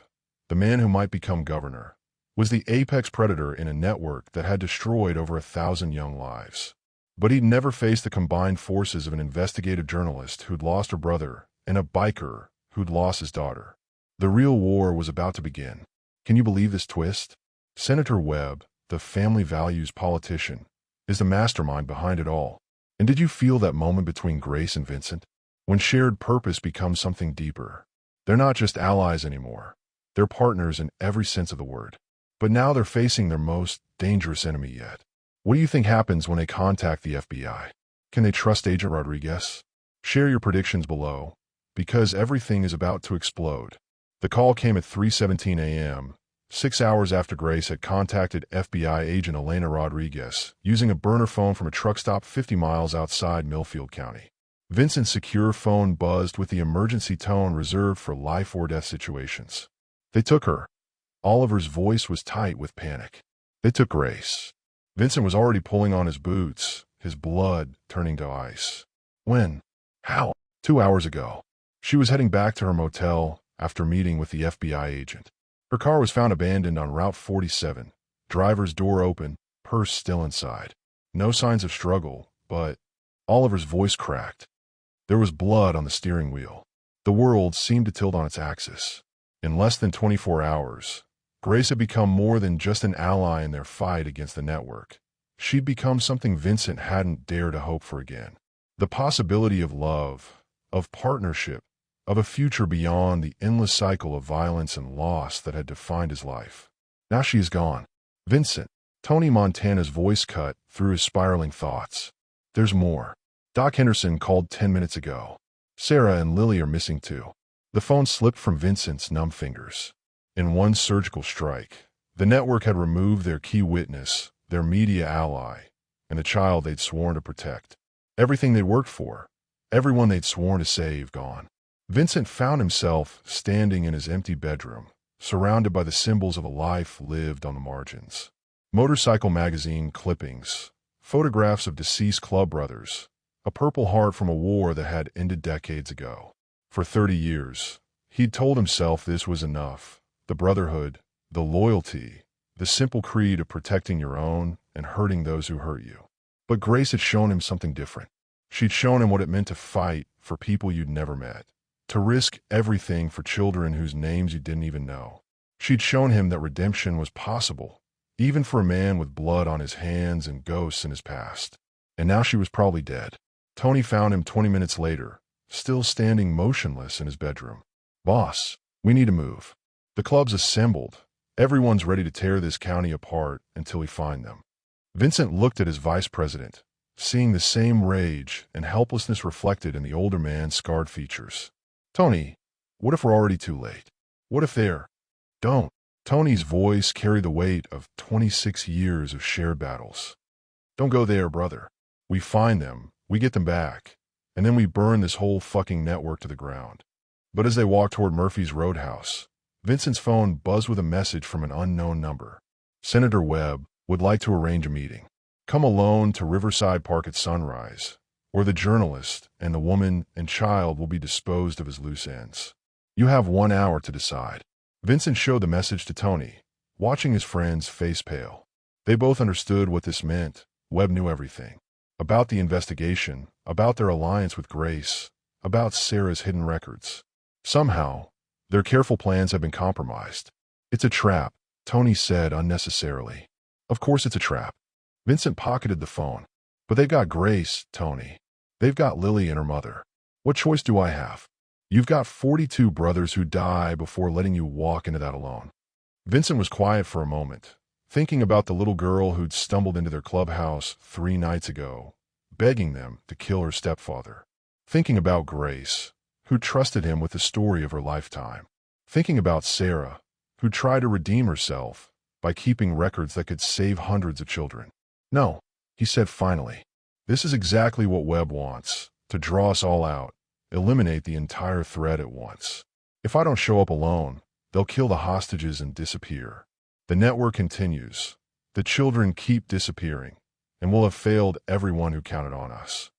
the man who might become governor, was the apex predator in a network that had destroyed over 1,000 young lives. But he'd never faced the combined forces of an investigative journalist who'd lost her brother and a biker who'd lost his daughter. The real war was about to begin. Can you believe this twist? Senator Webb, the family values politician, is the mastermind behind it all. And did you feel that moment between Grace and Vincent? When shared purpose becomes something deeper. They're not just allies anymore. They're partners in every sense of the word. But now they're facing their most dangerous enemy yet. What do you think happens when they contact the FBI? Can they trust Agent Rodriguez? Share your predictions below, because everything is about to explode. The call came at 3:17 a.m., 6 hours after Grace had contacted FBI agent Elena Rodriguez using a burner phone from a truck stop 50 miles outside Millfield County. Vincent's secure phone buzzed with the emergency tone reserved for life-or-death situations. They took her. Oliver's voice was tight with panic. They took Grace. Vincent was already pulling on his boots, his blood turning to ice. When? How? 2 hours ago. She was heading back to her motel after meeting with the FBI agent. Her car was found abandoned on Route 47, driver's door open, purse still inside. No signs of struggle, but Oliver's voice cracked. There was blood on the steering wheel. The world seemed to tilt on its axis. In less than 24 hours, Grace had become more than just an ally in their fight against the network. She'd become something Vincent hadn't dared to hope for again. The possibility of love, of partnership, of a future beyond the endless cycle of violence and loss that had defined his life. Now she is gone. Vincent, Tony Montana's voice cut through his spiraling thoughts. There's more. Doc Henderson called 10 minutes ago. Sarah and Lily are missing too. The phone slipped from Vincent's numb fingers. In one surgical strike, The network had removed their key witness, their media ally, and the child they'd sworn to protect. Everything they'd worked for, everyone they'd sworn to save, gone. Vincent found himself standing in his empty bedroom, surrounded by the symbols of a life lived on the margins. Motorcycle magazine clippings, photographs of deceased club brothers, a purple heart from a war that had ended decades ago. For 30 years, he'd told himself this was enough. The brotherhood, the loyalty, the simple creed of protecting your own and hurting those who hurt you. But Grace had shown him something different. She'd shown him what it meant to fight for people you'd never met, to risk everything for children whose names you didn't even know. She'd shown him that redemption was possible, even for a man with blood on his hands and ghosts in his past. And now she was probably dead. Tony found him 20 minutes later, still standing motionless in his bedroom. "Boss, we need to move. The club's assembled. Everyone's ready to tear this county apart until we find them." Vincent looked at his vice president, seeing the same rage and helplessness reflected in the older man's scarred features. "Tony, what if we're already too late? What if they're—" "Don't." Tony's voice carried the weight of 26 years of shared battles. "Don't go there, brother. We find them, we get them back, and then we burn this whole fucking network to the ground." But as they walked toward Murphy's Roadhouse, Vincent's phone buzzed with a message from an unknown number. "Senator Webb would like to arrange a meeting. Come alone to Riverside Park at sunrise, where the journalist and the woman and child will be disposed of as loose ends. You have 1 hour to decide." Vincent showed the message to Tony, watching his friend's face pale. They both understood what this meant. Webb knew everything. About the investigation, about their alliance with Grace, about Sarah's hidden records. Somehow, their careful plans had been compromised. "It's a trap," Tony said unnecessarily. "Of course it's a trap." Vincent pocketed the phone. "But they've got Grace, Tony. They've got Lily and her mother. What choice do I have? You've got 42 brothers who die before letting you walk into that alone." Vincent was quiet for a moment, thinking about the little girl who'd stumbled into their clubhouse 3 nights ago, begging them to kill her stepfather. Thinking about Grace, who trusted him with the story of her lifetime. Thinking about Sarah, who tried to redeem herself by keeping records that could save hundreds of children. "No," he said finally. "This is exactly what Webb wants, to draw us all out, eliminate the entire threat at once. If I don't show up alone, they'll kill the hostages and disappear. The network continues. The children keep disappearing, and we'll have failed everyone who counted on us."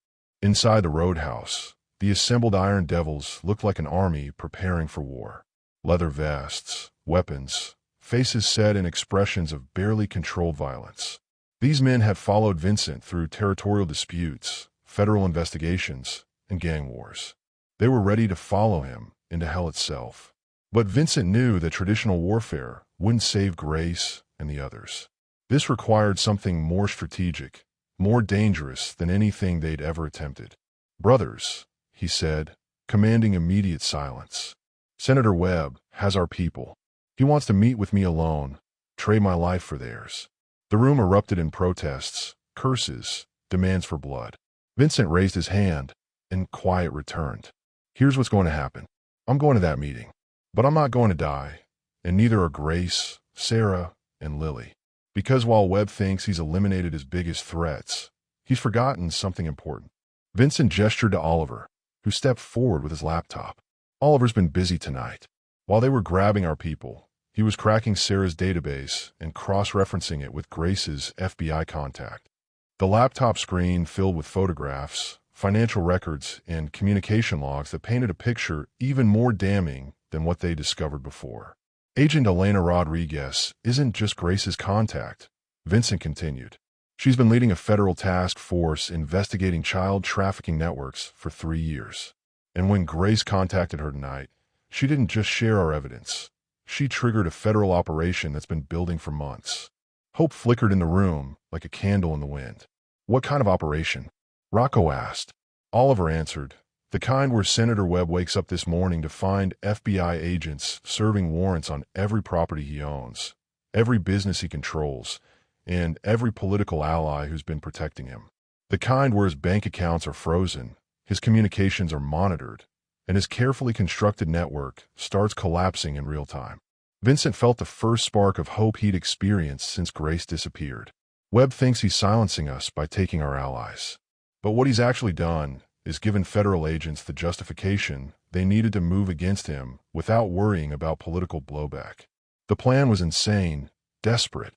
Inside the roadhouse, the assembled Iron Devils looked like an army preparing for war. Leather vests, weapons, faces set in expressions of barely controlled violence. These men had followed Vincent through territorial disputes, federal investigations, and gang wars. They were ready to follow him into hell itself. But Vincent knew that traditional warfare wouldn't save Grace and the others. This required something more strategic, more dangerous than anything they'd ever attempted. "Brothers," he said, commanding immediate silence. "Senator Webb has our people. He wants to meet with me alone, trade my life for theirs." The room erupted in protests, curses, demands for blood. Vincent raised his hand, and quiet returned. "Here's what's going to happen. I'm going to that meeting. But I'm not going to die, and neither are Grace, Sarah, and Lily. Because while Webb thinks he's eliminated his biggest threats, he's forgotten something important." Vincent gestured to Oliver, who stepped forward with his laptop. "Oliver's been busy tonight. While they were grabbing our people, he was cracking Sarah's database and cross-referencing it with Grace's FBI contact. The laptop screen filled with photographs, financial records, and communication logs that painted a picture even more damning than what they discovered before. "Agent Elena Rodriguez isn't just Grace's contact," Vincent continued. "She's been leading a federal task force investigating child trafficking networks for 3 years. And when Grace contacted her tonight, she didn't just share our evidence. She triggered a federal operation that's been building for months." Hope flickered in the room like a candle in the wind. "What kind of operation?" Rocco asked. Oliver answered, "The kind where Senator Webb wakes up this morning to find FBI agents serving warrants on every property he owns, every business he controls, and every political ally who's been protecting him. The kind where his bank accounts are frozen, his communications are monitored, and his carefully constructed network starts collapsing in real time." Vincent felt the first spark of hope he'd experienced since Grace disappeared. Webb thinks he's silencing us by taking our allies. But what he's actually done is given federal agents the justification they needed to move against him without worrying about political blowback. The plan was insane, desperate,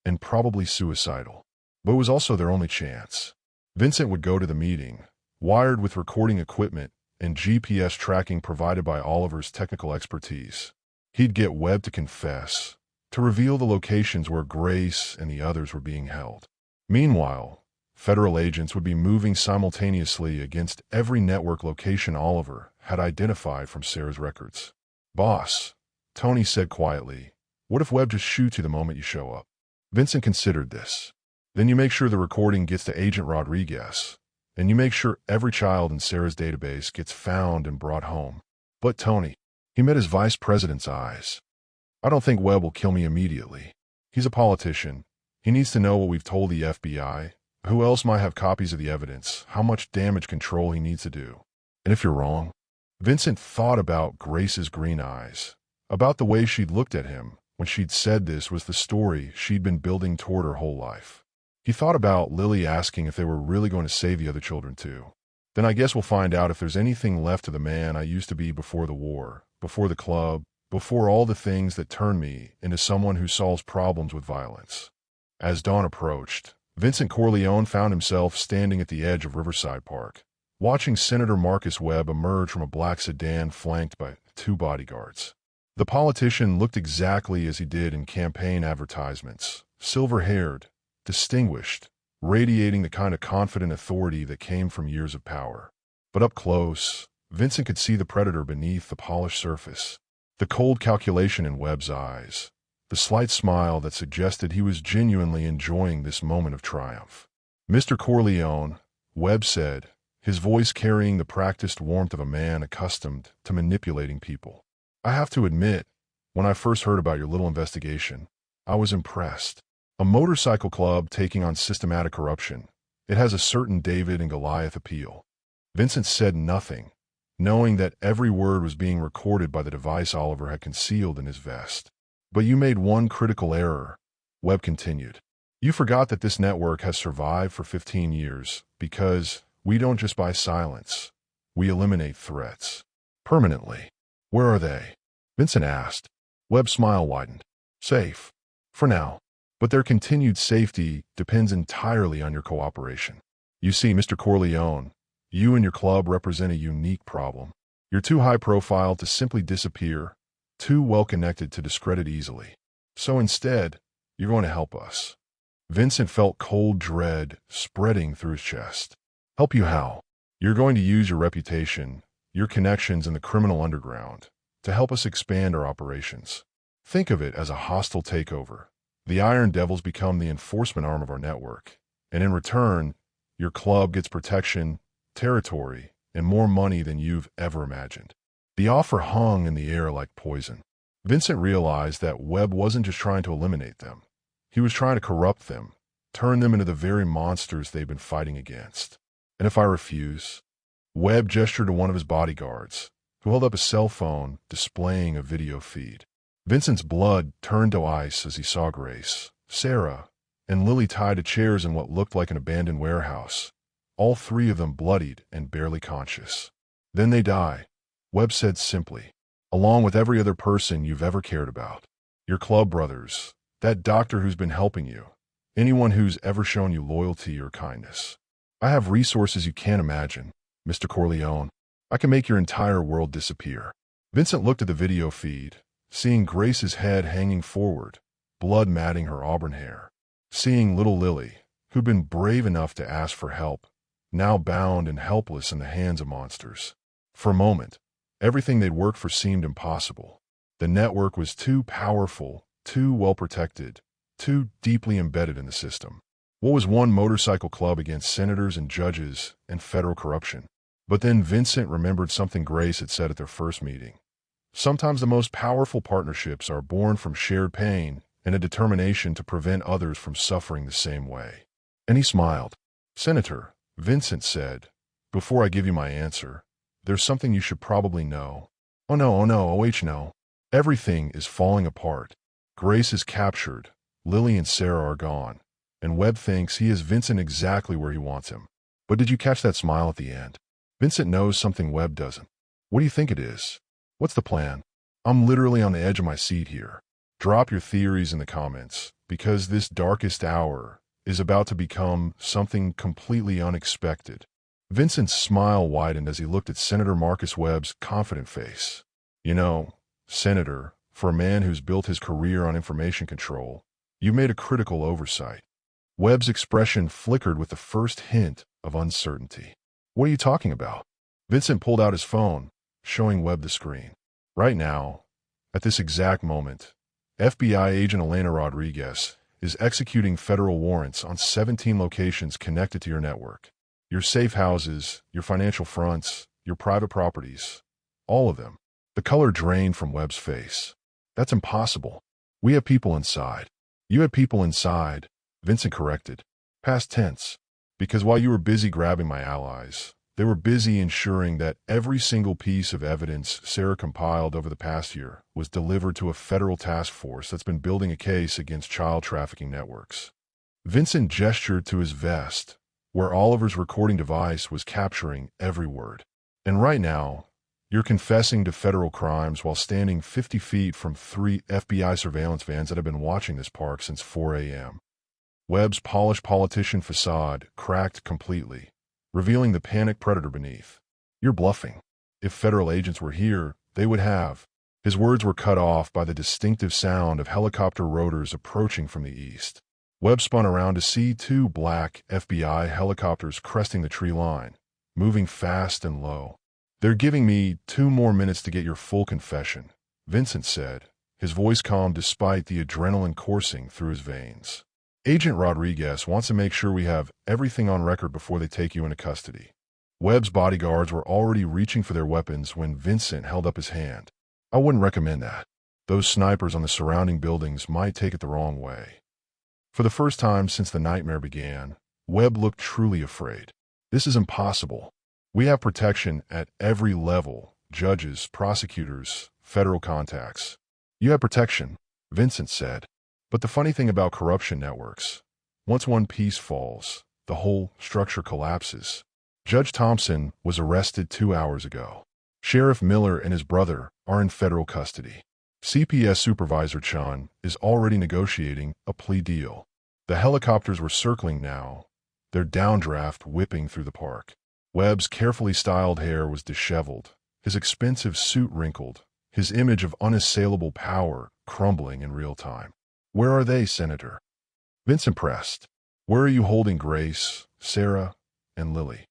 and probably suicidal. But it was also their only chance. Vincent would go to the meeting, wired with recording equipment and GPS tracking provided by Oliver's technical expertise. He'd get Webb to confess, to reveal the locations where Grace and the others were being held. Meanwhile, federal agents would be moving simultaneously against every network location Oliver had identified from Sarah's records. "Boss," Tony said quietly, "what if Webb just shoots you the moment you show up?" Vincent considered this. "Then you make sure the recording gets to Agent Rodriguez, and you make sure every child in Sarah's database gets found and brought home." "But Tony," he met his vice president's eyes, "I don't think Webb will kill me immediately. He's a politician. He needs to know what we've told the FBI, who else might have copies of the evidence, how much damage control he needs to do. And if you're wrong?" Vincent thought about Grace's green eyes, about the way she'd looked at him when she'd said this was the story she'd been building toward her whole life. He thought about Lily asking if they were really going to save the other children too. "Then I guess we'll find out if there's anything left of the man I used to be before the war, before the club, before all the things that turned me into someone who solves problems with violence." As dawn approached, Vincent Corleone found himself standing at the edge of Riverside Park, watching Senator Marcus Webb emerge from a black sedan flanked by 2 bodyguards. The politician looked exactly as he did in campaign advertisements, silver-haired, distinguished, radiating the kind of confident authority that came from years of power. But up close, Vincent could see the predator beneath the polished surface, the cold calculation in Webb's eyes, the slight smile that suggested he was genuinely enjoying this moment of triumph. "Mr. Corleone," Webb said, his voice carrying the practiced warmth of a man accustomed to manipulating people. "I have to admit, when I first heard about your little investigation, I was impressed. A motorcycle club taking on systematic corruption. It has a certain David and Goliath appeal." Vincent said nothing, knowing that every word was being recorded by the device Oliver had concealed in his vest. "But you made one critical error," Webb continued. "You forgot that this network has survived for 15 years because we don't just buy silence. We eliminate threats. Permanently." "Where are they?" Vincent asked. Webb's smile widened. "Safe. For now. But their continued safety depends entirely on your cooperation. You see, Mr. Corleone, you and your club represent a unique problem. You're too high profile to simply disappear, too well connected to discredit easily. So instead, you're going to help us." Vincent felt cold dread spreading through his chest. "Help you how?" "You're going to use your reputation, your connections in the criminal underground, to help us expand our operations. Think of it as a hostile takeover. The Iron Devils become the enforcement arm of our network, and in return, your club gets protection, territory, and more money than you've ever imagined." The offer hung in the air like poison. Vincent realized that Webb wasn't just trying to eliminate them. He was trying to corrupt them, turn them into the very monsters they've been fighting against. "And if I refuse?" Webb gestured to one of his bodyguards, who held up a cell phone displaying a video feed. Vincent's blood turned to ice as he saw Grace, Sarah, and Lily tied to chairs in what looked like an abandoned warehouse, all 3 of them bloodied and barely conscious. "Then they die," Webb said simply, "along with every other person you've ever cared about. Your club brothers, that doctor who's been helping you, anyone who's ever shown you loyalty or kindness. I have resources you can't imagine, Mr. Corleone. I can make your entire world disappear." Vincent looked at the video feed, seeing Grace's head hanging forward, blood matting her auburn hair. Seeing little Lily, who'd been brave enough to ask for help, now bound and helpless in the hands of monsters. For a moment, everything they'd worked for seemed impossible. The network was too powerful, too well protected, too deeply embedded in the system. What was one motorcycle club against senators and judges and federal corruption? But then Vincent remembered something Grace had said at their first meeting. Sometimes the most powerful partnerships are born from shared pain and a determination to prevent others from suffering the same way. And he smiled. "Senator," Vincent said, "before I give you my answer, there's something you should probably know." Oh no, no. Everything is falling apart. Grace is captured. Lily and Sarah are gone. And Webb thinks he has Vincent exactly where he wants him. But did you catch that smile at the end? Vincent knows something Webb doesn't. What do you think it is? What's the plan? I'm literally on the edge of my seat here. Drop your theories in the comments, because this darkest hour is about to become something completely unexpected. Vincent's smile widened as he looked at Senator Marcus Webb's confident face. You know, Senator, for a man who's built his career on information control, you made a critical oversight. Webb's expression flickered with the first hint of uncertainty. What are you talking about? Vincent pulled out his phone, showing Webb the screen. Right now, at this exact moment, FBI agent Elena Rodriguez is executing federal warrants on 17 locations connected to your network. Your safe houses, your financial fronts, your private properties, all of them. The color drained from Webb's face. That's impossible. We have people inside. You had people inside, Vincent corrected. Past tense. Because while you were busy grabbing my allies, they were busy ensuring that every single piece of evidence Sarah compiled over the past year was delivered to a federal task force that's been building a case against child trafficking networks. Vincent gestured to his vest, where Oliver's recording device was capturing every word. And right now, you're confessing to federal crimes while standing 50 feet from 3 FBI surveillance vans that have been watching this park since 4 a.m. Webb's polished politician facade cracked completely, revealing the panicked predator beneath. You're bluffing. If federal agents were here, they would have. His words were cut off by the distinctive sound of helicopter rotors approaching from the east. Webb spun around to see 2 black FBI helicopters cresting the tree line, moving fast and low. They're giving me 2 more minutes to get your full confession, Vincent said, his voice calm despite the adrenaline coursing through his veins. Agent Rodriguez wants to make sure we have everything on record before they take you into custody. Webb's bodyguards were already reaching for their weapons when Vincent held up his hand. I wouldn't recommend that. Those snipers on the surrounding buildings might take it the wrong way. For the first time since the nightmare began, Webb looked truly afraid. This is impossible. We have protection at every level, judges, prosecutors, federal contacts. You have protection, Vincent said. But the funny thing about corruption networks, once one piece falls, the whole structure collapses. Judge Thompson was arrested 2 hours ago. Sheriff Miller and his brother are in federal custody. CPS Supervisor Chun is already negotiating a plea deal. The helicopters were circling now, their downdraft whipping through the park. Webb's carefully styled hair was disheveled, his expensive suit wrinkled, his image of unassailable power crumbling in real time. Where are they, Senator? Vincent pressed. Where are you holding Grace, Sarah, and Lily?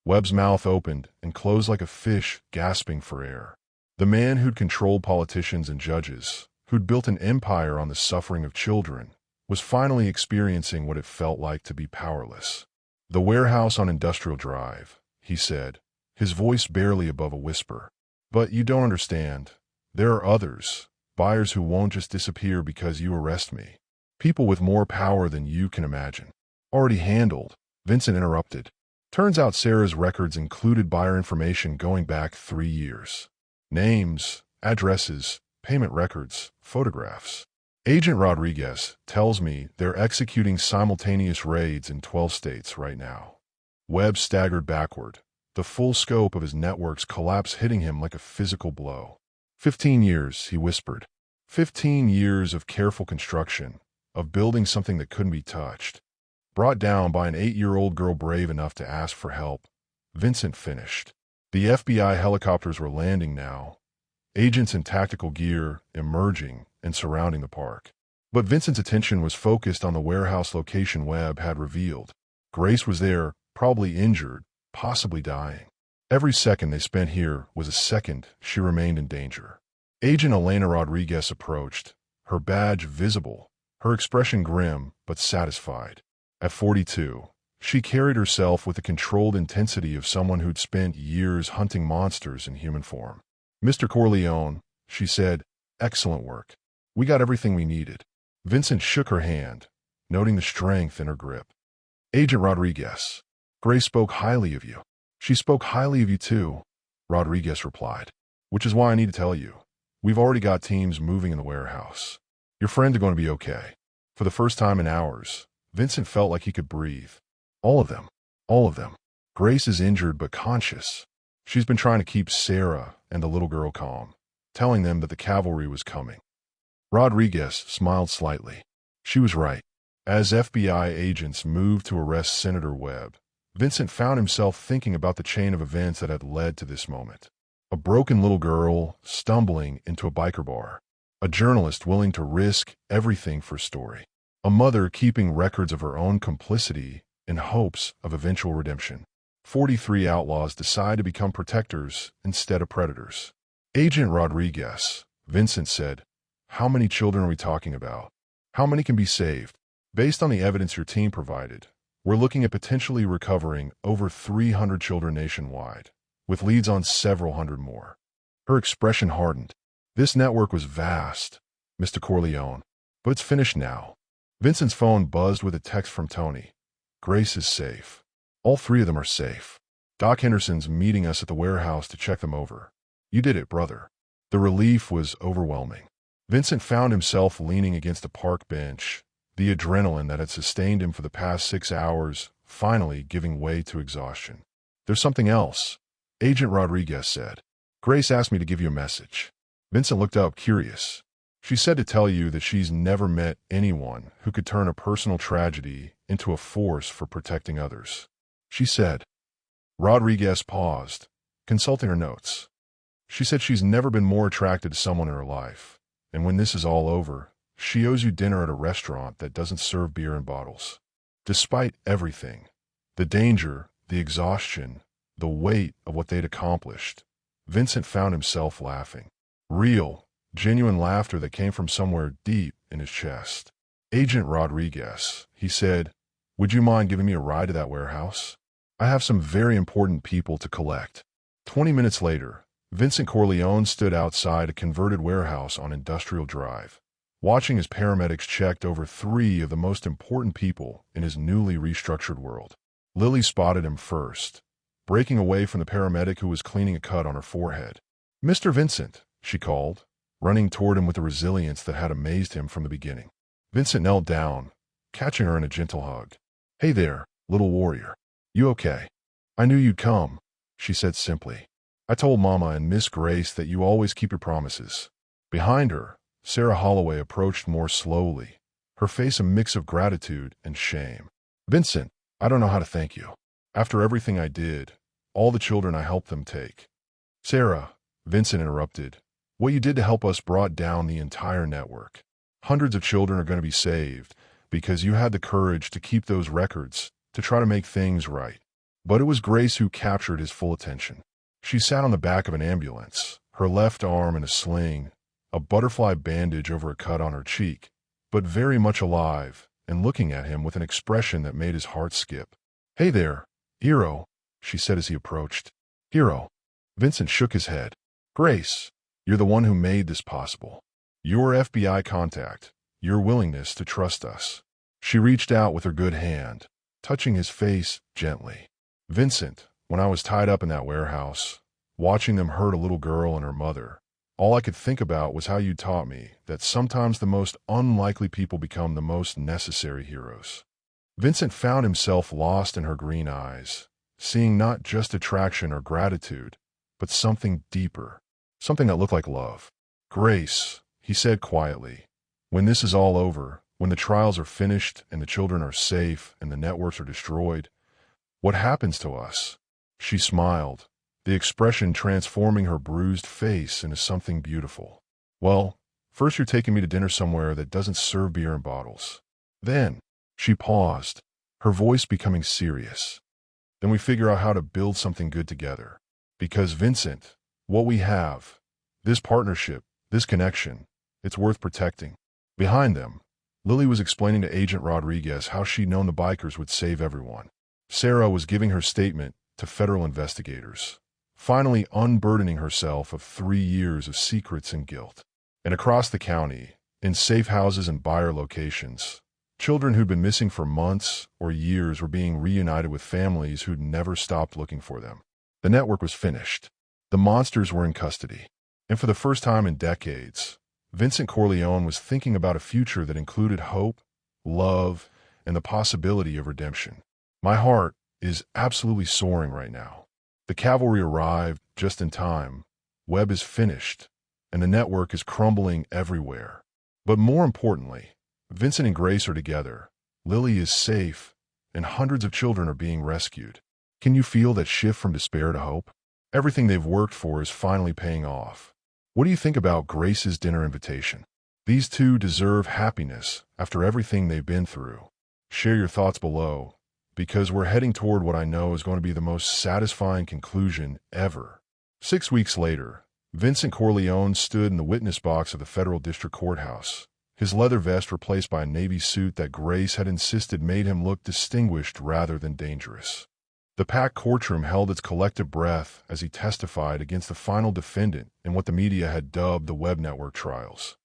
Webb's mouth opened and closed like a fish gasping for air. The man who'd controlled politicians and judges, who'd built an empire on the suffering of children, was finally experiencing what it felt like to be powerless. The warehouse on Industrial Drive, he said, his voice barely above a whisper. But you don't understand. There are others. Buyers who won't just disappear because you arrest me. People with more power than you can imagine. Already handled, Vincent interrupted. Turns out Sarah's records included buyer information going back 3 years. Names, addresses, payment records, photographs. Agent Rodriguez tells me they're executing simultaneous raids in 12 states right now. Webb staggered backward, the full scope of his network's collapse hitting him like a physical blow. 15 years, he whispered. 15 years of careful construction, of building something that couldn't be touched. Brought down by an 8-year-old girl brave enough to ask for help. Vincent finished. The FBI helicopters were landing now, agents in tactical gear emerging and surrounding the park. But Vincent's attention was focused on the warehouse location Webb had revealed. Grace was there, probably injured, possibly dying. Every second they spent here was a second she remained in danger. Agent Elena Rodriguez approached, her badge visible, her expression grim but satisfied. At 42, she carried herself with the controlled intensity of someone who'd spent years hunting monsters in human form. Mr. Corleone, she said, excellent work. We got everything we needed. Vincent shook her hand, noting the strength in her grip. Agent Rodriguez, Grace spoke highly of you. She spoke highly of you too, Rodriguez replied. Which is why I need to tell you. We've already got teams moving in the warehouse. Your friends are going to be okay." For the first time in hours, Vincent felt like he could breathe. All of them. All of them. Grace is injured but conscious. She's been trying to keep Sarah and the little girl calm, telling them that the cavalry was coming. Rodriguez smiled slightly. She was right. As FBI agents moved to arrest Senator Webb, Vincent found himself thinking about the chain of events that had led to this moment. A broken little girl stumbling into a biker bar. A journalist willing to risk everything for a story. A mother keeping records of her own complicity in hopes of eventual redemption. 43 outlaws decide to become protectors instead of predators. "Agent Rodriguez," Vincent said, "how many children are we talking about? How many can be saved? Based on the evidence your team provided, we're looking at potentially recovering over 300 children nationwide, with leads on several hundred more." Her expression hardened. "This network was vast, Mr. Corleone, but it's finished now." Vincent's phone buzzed with a text from Tony. "Grace is safe. All 3 of them are safe. Doc Henderson's meeting us at the warehouse to check them over. You did it, brother." The relief was overwhelming. Vincent found himself leaning against a park bench, the adrenaline that had sustained him for the past 6 hours finally giving way to exhaustion. "There's something else," Agent Rodriguez said. "Grace asked me to give you a message." Vincent looked up, curious. "She said to tell you that she's never met anyone who could turn a personal tragedy into a force for protecting others." She said. Rodriguez paused, consulting her notes. "She said she's never been more attracted to someone in her life, and when this is all over, she owes you dinner at a restaurant that doesn't serve beer in bottles." Despite everything, the danger, the exhaustion, the weight of what they'd accomplished, Vincent found himself laughing. Real, genuine laughter that came from somewhere deep in his chest. "Agent Rodriguez," he said, "would you mind giving me a ride to that warehouse? I have some very important people to collect." 20 minutes later, Vincent Corleone stood outside a converted warehouse on Industrial Drive, watching as paramedics checked over 3 of the most important people in his newly restructured world. Lily spotted him first, breaking away from the paramedic who was cleaning a cut on her forehead. "Mr. Vincent," she called, running toward him with a resilience that had amazed him from the beginning. Vincent knelt down, catching her in a gentle hug. "Hey there, little warrior. You okay?" "I knew you'd come," she said simply. "I told Mama and Miss Grace that you always keep your promises." Behind her, Sarah Holloway approached more slowly, her face a mix of gratitude and shame. "Vincent, I don't know how to thank you. After everything I did, all the children I helped them take." "Sarah," Vincent interrupted, "what you did to help us brought down the entire network. Hundreds of children are going to be saved because you had the courage to keep those records, to try to make things right." But it was Grace who captured his full attention. She sat on the back of an ambulance, her left arm in a sling, a butterfly bandage over a cut on her cheek, but very much alive and looking at him with an expression that made his heart skip. "Hey there, hero," she said as he approached. "Hero." Vincent shook his head. "Grace, you're the one who made this possible. Your FBI contact, your willingness to trust us." She reached out with her good hand, touching his face gently. "Vincent, when I was tied up in that warehouse, watching them hurt a little girl and her mother, all I could think about was how you taught me that sometimes the most unlikely people become the most necessary heroes." Vincent found himself lost in her green eyes, seeing not just attraction or gratitude, but something deeper, something that looked like love. "Grace," he said quietly, "when this is all over, when the trials are finished and the children are safe and the networks are destroyed, what happens to us?" She smiled, the expression transforming her bruised face into something beautiful. "Well, first you're taking me to dinner somewhere that doesn't serve beer in bottles. Then," she paused, her voice becoming serious, "then we figure out how to build something good together. Because, Vincent, what we have, this partnership, this connection, it's worth protecting." Behind them, Lily was explaining to Agent Rodriguez how she'd known the bikers would save everyone. Sarah was giving her statement to federal investigators, finally unburdening herself of 3 years of secrets and guilt. And across the county, in safe houses and buyer locations, children who'd been missing for months or years were being reunited with families who'd never stopped looking for them. The network was finished. The monsters were in custody. And for the first time in decades, Vincent Corleone was thinking about a future that included hope, love, and the possibility of redemption. My heart is absolutely soaring right now. The cavalry arrived just in time. Webb is finished, and the network is crumbling everywhere. But more importantly, Vincent and Grace are together. Lily is safe, and hundreds of children are being rescued. Can you feel that shift from despair to hope? Everything they've worked for is finally paying off. What do you think about Grace's dinner invitation? These two deserve happiness after everything they've been through. Share your thoughts below, because we're heading toward what I know is going to be the most satisfying conclusion ever. 6 weeks later, Vincent Corleone stood in the witness box of the federal district courthouse, his leather vest replaced by a navy suit that Grace had insisted made him look distinguished rather than dangerous. The packed courtroom held its collective breath as he testified against the final defendant in what the media had dubbed the Webb Network trials.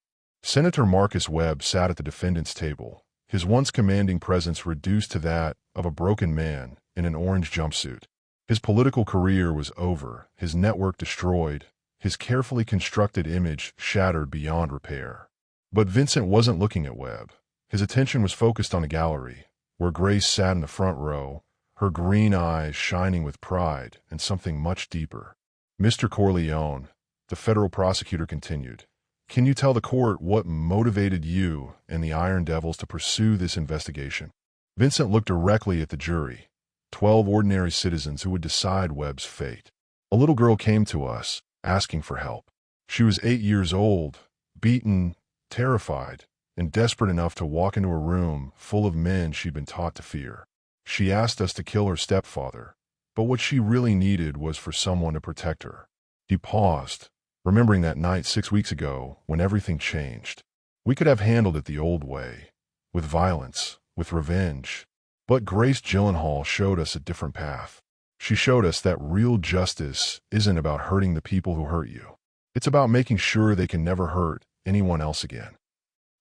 Senator Marcus Webb sat at the defendant's table, his once commanding presence reduced to that of a broken man in an orange jumpsuit. His political career was over, his network destroyed, his carefully constructed image shattered beyond repair. But Vincent wasn't looking at Webb. His attention was focused on the gallery, where Grace sat in the front row, her green eyes shining with pride and something much deeper. Mr. Corleone, the federal prosecutor continued, can you tell the court what motivated you and the Iron Devils to pursue this investigation? Vincent looked directly at the jury, 12 ordinary citizens who would decide Webb's fate. A little girl came to us, asking for help. She was 8 years old, beaten, terrified, and desperate enough to walk into a room full of men she'd been taught to fear. She asked us to kill her stepfather, but what she really needed was for someone to protect her. He paused, remembering that night 6 weeks ago when everything changed. We could have handled it the old way, with violence, with revenge. But Grace Gyllenhaal showed us a different path. She showed us that real justice isn't about hurting the people who hurt you. It's about making sure they can never hurt anyone else again.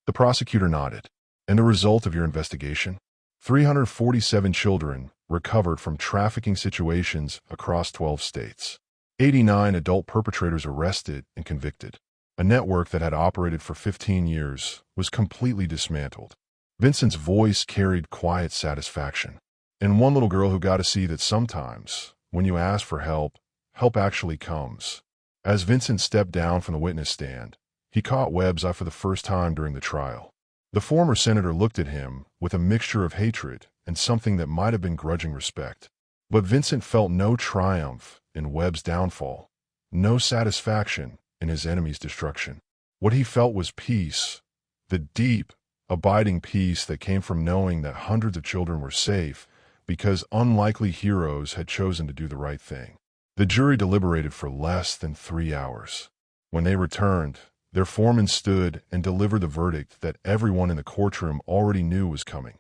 The prosecutor nodded. And the result of your investigation? 347 children recovered from trafficking situations across 12 states. 89 adult perpetrators arrested and convicted. A network that had operated for 15 years was completely dismantled. Vincent's voice carried quiet satisfaction. And one little girl who got to see that sometimes, when you ask for help, help actually comes. As Vincent stepped down from the witness stand, he caught Webb's eye for the first time during the trial. The former senator looked at him with a mixture of hatred and something that might have been grudging respect. But Vincent felt no triumph in Webb's downfall, no satisfaction in his enemy's destruction. What he felt was peace, the deep, abiding peace that came from knowing that hundreds of children were safe because unlikely heroes had chosen to do the right thing. The jury deliberated for less than 3 hours. When they returned, their foreman stood and delivered the verdict that everyone in the courtroom already knew was coming.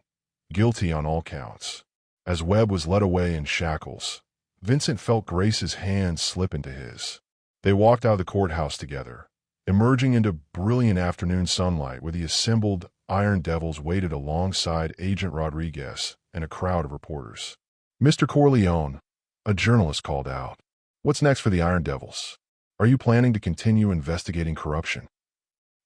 Guilty on all counts. As Webb was led away in shackles, Vincent felt Grace's hand slip into his. They walked out of the courthouse together, emerging into brilliant afternoon sunlight where the assembled Iron Devils waited alongside Agent Rodriguez and a crowd of reporters. Mr. Corleone, a journalist called out, "What's next for the Iron Devils? Are you planning to continue investigating corruption?"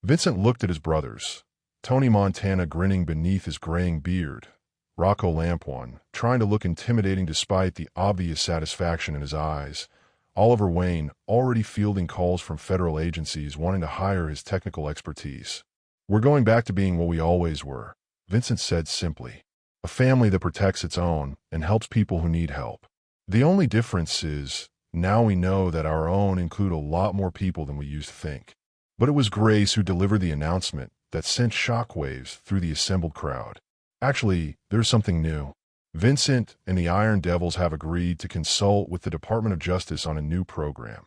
Vincent looked at his brothers, Tony Montana grinning beneath his graying beard, Rocco Lampuan trying to look intimidating despite the obvious satisfaction in his eyes, Oliver Wayne already fielding calls from federal agencies wanting to hire his technical expertise. "We're going back to being what we always were," Vincent said simply, "a family that protects its own and helps people who need help. The only difference is, now we know that our own include a lot more people than we used to think." But it was Grace who delivered the announcement that sent shockwaves through the assembled crowd. "Actually, there's something new. Vincent and the Iron Devils have agreed to consult with the Department of Justice on a new program,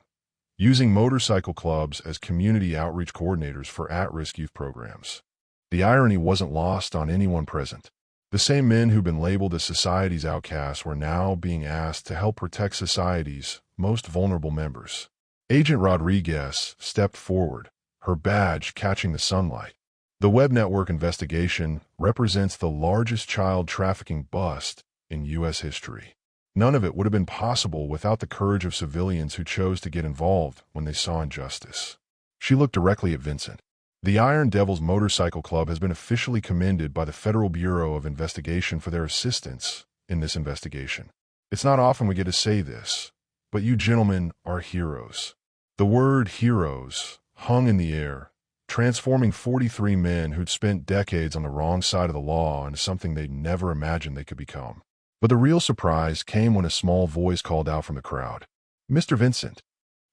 using motorcycle clubs as community outreach coordinators for at-risk youth programs." The irony wasn't lost on anyone present. The same men who'd been labeled as society's outcasts were now being asked to help protect society's most vulnerable members. Agent Rodriguez stepped forward, her badge catching the sunlight. The Webb Network investigation represents the largest child trafficking bust in U.S. history. None of it would have been possible without the courage of civilians who chose to get involved when they saw injustice. She looked directly at Vincent. The Iron Devils Motorcycle Club has been officially commended by the Federal Bureau of Investigation for their assistance in this investigation. It's not often we get to say this, but you gentlemen are heroes. The word heroes hung in the air, transforming 43 men who'd spent decades on the wrong side of the law into something they'd never imagined they could become. But the real surprise came when a small voice called out from the crowd, "Mr. Vincent."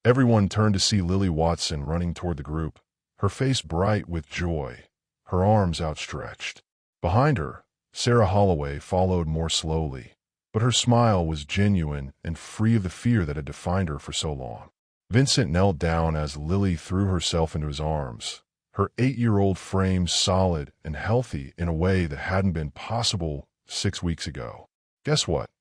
Everyone turned to see Lily Watson running toward the group, her face bright with joy, her arms outstretched. Behind her, Sarah Holloway followed more slowly, but her smile was genuine and free of the fear that had defined her for so long. Vincent knelt down as Lily threw herself into his arms, her 8-year-old frame solid and healthy in a way that hadn't been possible 6 weeks ago. "Guess what?"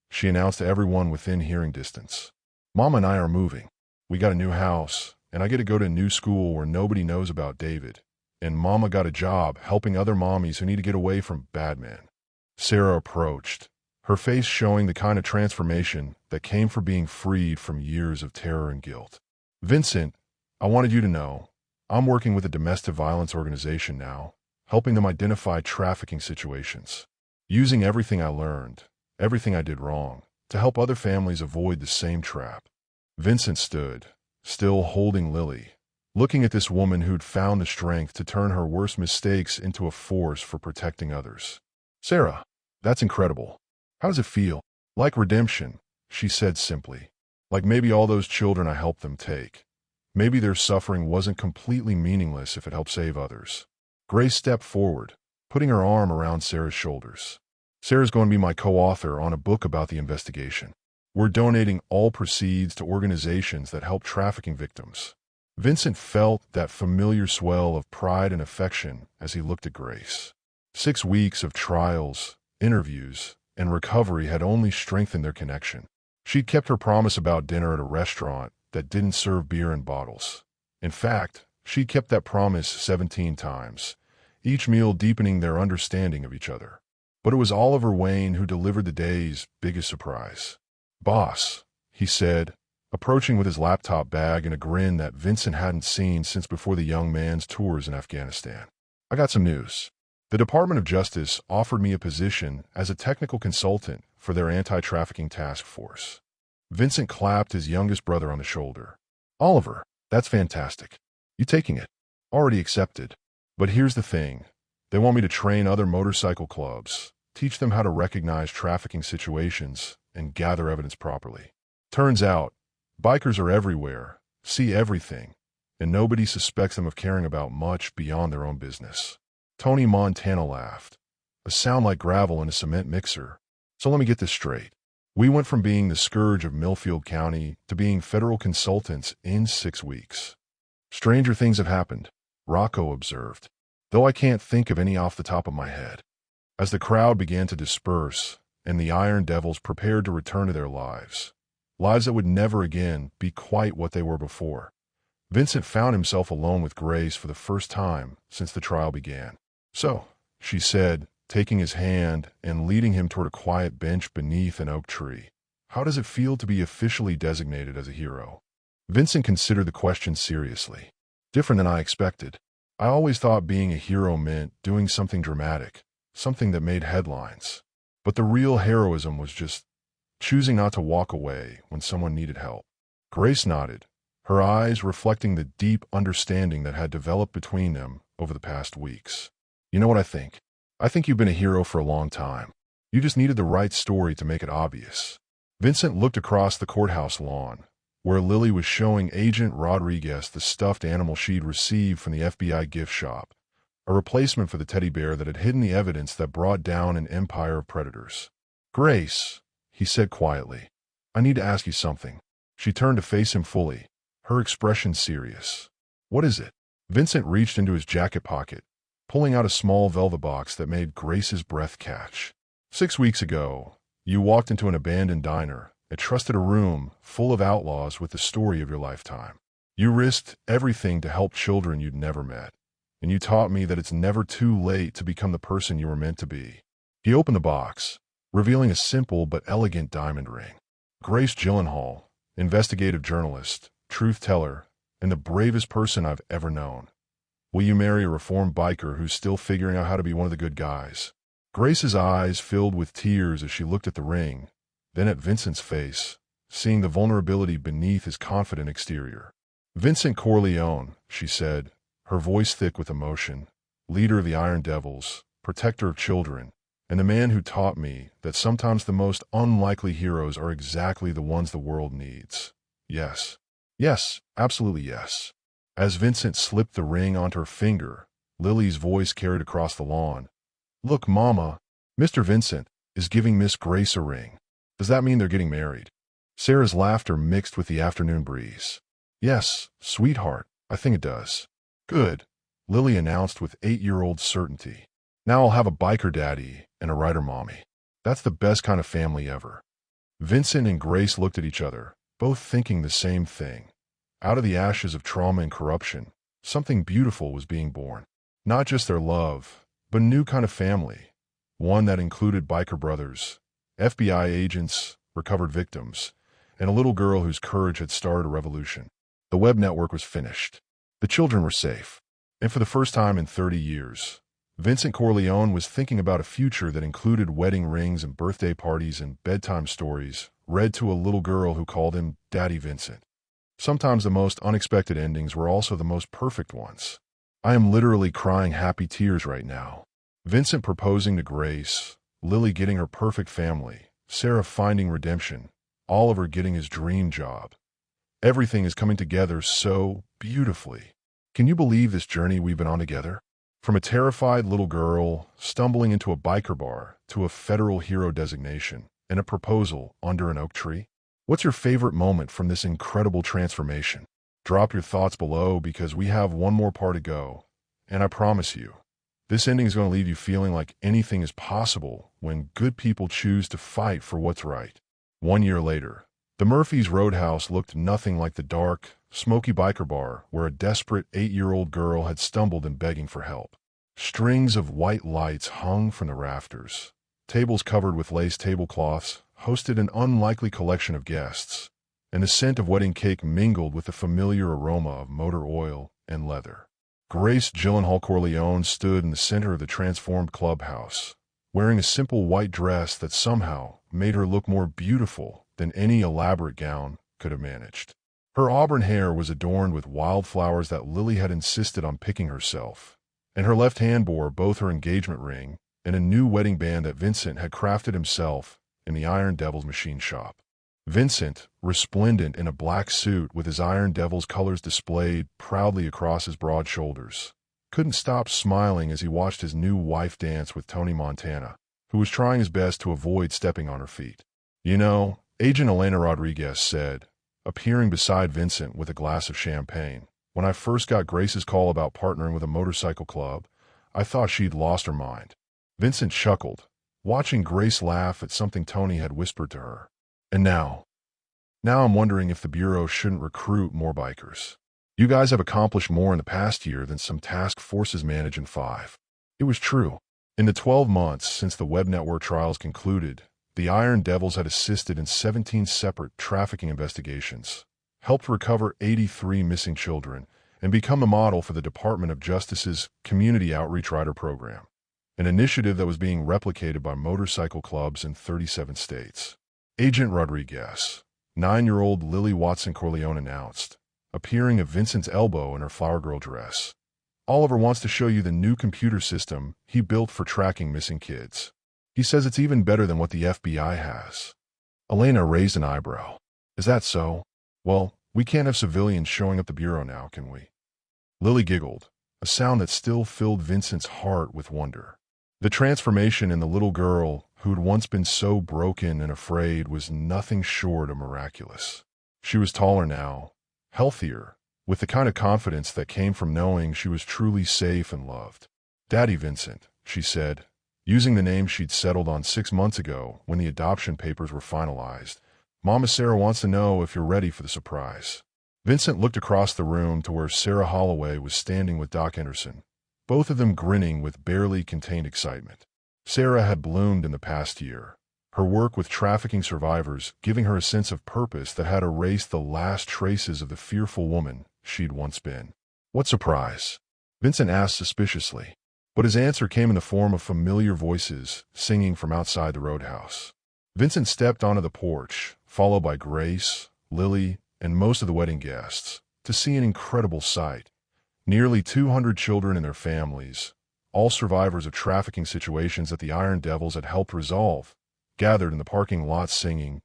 she announced to everyone within hearing distance. "Mama and I are moving. We got a new house, and I get to go to a new school where nobody knows about David. And Mama got a job helping other mommies who need to get away from bad men." Sarah approached, her face showing the kind of transformation that came from being freed from years of terror and guilt. "Vincent, I wanted you to know, I'm working with a domestic violence organization now, helping them identify trafficking situations, using everything I learned, everything I did wrong, to help other families avoid the same trap." Vincent stood, still holding Lily, looking at this woman who'd found the strength to turn her worst mistakes into a force for protecting others. "Sarah, that's incredible. How does it feel?" "Like redemption," she said simply. "Like maybe all those children I helped them take. Maybe their suffering wasn't completely meaningless if it helped save others." Grace stepped forward, putting her arm around Sarah's shoulders. "Sarah's going to be my co-author on a book about the investigation. We're donating all proceeds to organizations that help trafficking victims." Vincent felt that familiar swell of pride and affection as he looked at Grace. 6 weeks of trials, interviews, and recovery had only strengthened their connection. She'd kept her promise about dinner at a restaurant that didn't serve beer in bottles. In fact, she'd kept that promise 17 times, each meal deepening their understanding of each other. But it was Oliver Wayne who delivered the day's biggest surprise. "Boss," he said, approaching with his laptop bag and a grin that Vincent hadn't seen since before the young man's tours in Afghanistan. "I got some news. The Department of Justice offered me a position as a technical consultant for their anti-trafficking task force." Vincent clapped his youngest brother on the shoulder. "Oliver, that's fantastic. You taking it?" "Already accepted. But here's the thing. They want me to train other motorcycle clubs, teach them how to recognize trafficking situations, and gather evidence properly. Turns out, bikers are everywhere, see everything, and nobody suspects them of caring about much beyond their own business." Tony Montana laughed. "A sound like gravel in a cement mixer. So let me get this straight. We went from being the scourge of Millfield County to being federal consultants in 6 weeks." "Stranger things have happened," Rocco observed, "though I can't think of any off the top of my head." As the crowd began to disperse and the Iron Devils prepared to return to their lives that would never again be quite what they were before, Vincent found himself alone with Grace for the first time since the trial began. "So," she said, taking his hand and leading him toward a quiet bench beneath an oak tree, "how does it feel to be officially designated as a hero?" Vincent considered the question seriously. "Different than I expected. I always thought being a hero meant doing something dramatic, something that made headlines. But the real heroism was just choosing not to walk away when someone needed help." Grace nodded, her eyes reflecting the deep understanding that had developed between them over the past weeks. "You know what I think? I think you've been a hero for a long time. You just needed the right story to make it obvious." Vincent looked across the courthouse lawn, where Lily was showing Agent Rodriguez the stuffed animal she'd received from the FBI gift shop, a replacement for the teddy bear that had hidden the evidence that brought down an empire of predators. "Grace," he said quietly, "I need to ask you something." She turned to face him fully, her expression serious. "What is it?" Vincent reached into his jacket pocket, pulling out a small velvet box that made Grace's breath catch. 6 weeks ago, you walked into an abandoned diner and trusted a room full of outlaws with the story of your lifetime. You risked everything to help children you'd never met, and you taught me that it's never too late to become the person you were meant to be." He opened the box, revealing a simple but elegant diamond ring. Grace Gyllenhaal, investigative journalist, truth teller, and the bravest person I've ever known. Will you marry a reformed biker who's still figuring out how to be one of the good guys? Grace's eyes filled with tears as she looked at the ring, then at Vincent's face, seeing the vulnerability beneath his confident exterior. Vincent Corleone, she said, her voice thick with emotion, leader of the Iron Devils, protector of children, and the man who taught me that sometimes the most unlikely heroes are exactly the ones the world needs. Yes. Yes, absolutely yes. As Vincent slipped the ring onto her finger, Lily's voice carried across the lawn. Look, Mama, Mr. Vincent is giving Miss Grace a ring. Does that mean they're getting married? Sarah's laughter mixed with the afternoon breeze. Yes, sweetheart, I think it does. Good, Lily announced with 8-year-old certainty. Now I'll have a biker daddy and a writer mommy. That's the best kind of family ever. Vincent and Grace looked at each other, both thinking the same thing. Out of the ashes of trauma and corruption, something beautiful was being born. Not just their love, but a new kind of family. One that included biker brothers, FBI agents, recovered victims, and a little girl whose courage had started a revolution. The web network was finished. The children were safe. And for the first time in 30 years, Vincent Corleone was thinking about a future that included wedding rings and birthday parties and bedtime stories read to a little girl who called him Daddy Vincent. Sometimes the most unexpected endings were also the most perfect ones. I am literally crying happy tears right now. Vincent proposing to Grace, Lily getting her perfect family, Sarah finding redemption, Oliver getting his dream job. Everything is coming together so beautifully. Can you believe this journey we've been on together? From a terrified little girl stumbling into a biker bar to a federal hero designation and a proposal under an oak tree. What's your favorite moment from this incredible transformation? Drop your thoughts below because we have one more part to go. And I promise you, this ending is going to leave you feeling like anything is possible when good people choose to fight for what's right. 1 year later, the Murphy's Roadhouse looked nothing like the dark, smoky biker bar where a desperate 8-year-old girl had stumbled in begging for help. Strings of white lights hung from the rafters. Tables covered with lace tablecloths hosted an unlikely collection of guests, and the scent of wedding cake mingled with the familiar aroma of motor oil and leather. Grace Gyllenhaal Corleone stood in the center of the transformed clubhouse, wearing a simple white dress that somehow made her look more beautiful than any elaborate gown could have managed. Her auburn hair was adorned with wildflowers that Lily had insisted on picking herself, and her left hand bore both her engagement ring and a new wedding band that Vincent had crafted himself in the Iron Devil's machine shop. Vincent, resplendent in a black suit with his Iron Devil's colors displayed proudly across his broad shoulders, couldn't stop smiling as he watched his new wife dance with Tony Montana, who was trying his best to avoid stepping on her feet. You know, Agent Elena Rodriguez said, appearing beside Vincent with a glass of champagne, when I first got Grace's call about partnering with a motorcycle club, I thought she'd lost her mind. Vincent chuckled, watching Grace laugh at something Tony had whispered to her. And now I'm wondering if the Bureau shouldn't recruit more bikers. You guys have accomplished more in the past year than some task forces manage in 5. It was true. In the 12 months since the web network trials concluded, the Iron Devils had assisted in 17 separate trafficking investigations, helped recover 83 missing children, and become a model for the Department of Justice's Community Outreach Rider Program, an initiative that was being replicated by motorcycle clubs in 37 states. Agent Rodriguez, 9-year-old Lily Watson Corleone announced, appearing at Vincent's elbow in her flower girl dress. Oliver wants to show you the new computer system he built for tracking missing kids. He says it's even better than what the FBI has. Elena raised an eyebrow. Is that so? Well, we can't have civilians showing up the Bureau now, can we? Lily giggled, a sound that still filled Vincent's heart with wonder. The transformation in the little girl who'd once been so broken and afraid was nothing short of miraculous. She was taller now, healthier, with the kind of confidence that came from knowing she was truly safe and loved. Daddy Vincent, she said, using the name she'd settled on 6 months ago when the adoption papers were finalized. Mama Sarah wants to know if you're ready for the surprise. Vincent looked across the room to where Sarah Holloway was standing with Doc Henderson, both of them grinning with barely contained excitement. Sarah had bloomed in the past year, her work with trafficking survivors giving her a sense of purpose that had erased the last traces of the fearful woman she'd once been. "What surprise?" Vincent asked suspiciously. But his answer came in the form of familiar voices singing from outside the roadhouse. Vincent stepped onto the porch, followed by Grace, Lily, and most of the wedding guests, to see an incredible sight. Nearly 200 children and their families, all survivors of trafficking situations that the Iron Devils had helped resolve, gathered in the parking lot singing,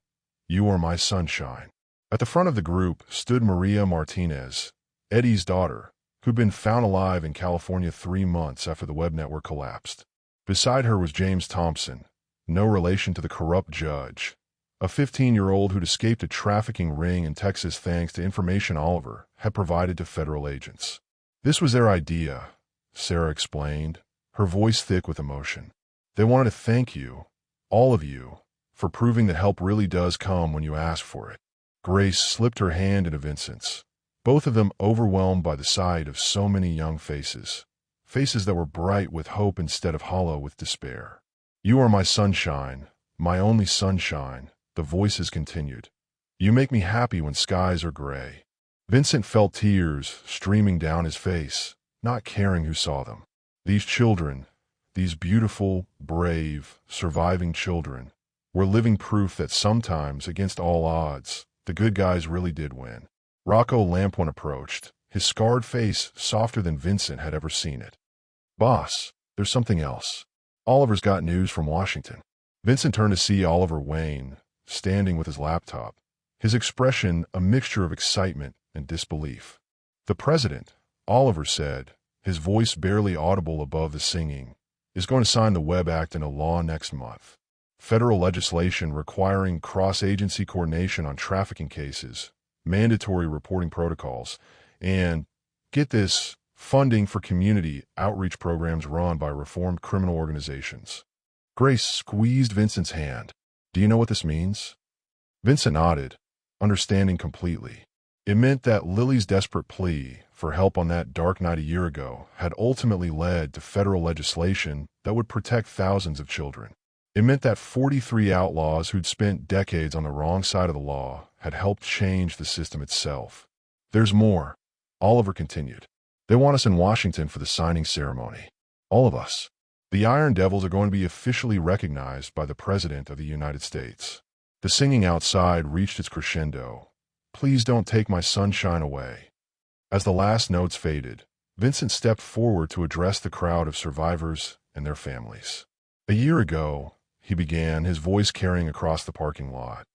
"You Are My Sunshine." At the front of the group stood Maria Martinez, Eddie's daughter, who'd been found alive in California 3 months after the web network collapsed. Beside her was James Thompson, no relation to the corrupt judge, a 15-year-old who'd escaped a trafficking ring in Texas thanks to information Oliver had provided to federal agents. "This was their idea," Sarah explained, her voice thick with emotion. "They wanted to thank you, all of you, for proving that help really does come when you ask for it." Grace slipped her hand into Vincent's, both of them overwhelmed by the sight of so many young faces, faces that were bright with hope instead of hollow with despair. "You are my sunshine, my only sunshine," the voices continued. "You make me happy when skies are gray." Vincent felt tears streaming down his face, not caring who saw them. These children, these beautiful, brave, surviving children, were living proof that sometimes, against all odds, the good guys really did win. Rocco Lamphun approached, his scarred face softer than Vincent had ever seen it. "Boss, there's something else. Oliver's got news from Washington." Vincent turned to see Oliver Wayne, standing with his laptop, his expression a mixture of excitement and disbelief. "The president," Oliver said, his voice barely audible above the singing, "is going to sign the Webb Act into law next month. Federal legislation requiring cross-agency coordination on trafficking cases, mandatory reporting protocols, and, get this, funding for community outreach programs run by reformed criminal organizations." Grace squeezed Vincent's hand. "Do you know what this means?" Vincent nodded, understanding completely. It meant that Lily's desperate plea for help on that dark night a year ago had ultimately led to federal legislation that would protect thousands of children. It meant that 43 outlaws who'd spent decades on the wrong side of the law had helped change the system itself. "There's more," Oliver continued. "They want us in Washington for the signing ceremony. All of us. The Iron Devils are going to be officially recognized by the President of the United States." The singing outside reached its crescendo. "Please don't take my sunshine away." As the last notes faded, Vincent stepped forward to address the crowd of survivors and their families. "A year ago," he began, his voice carrying across the parking lot,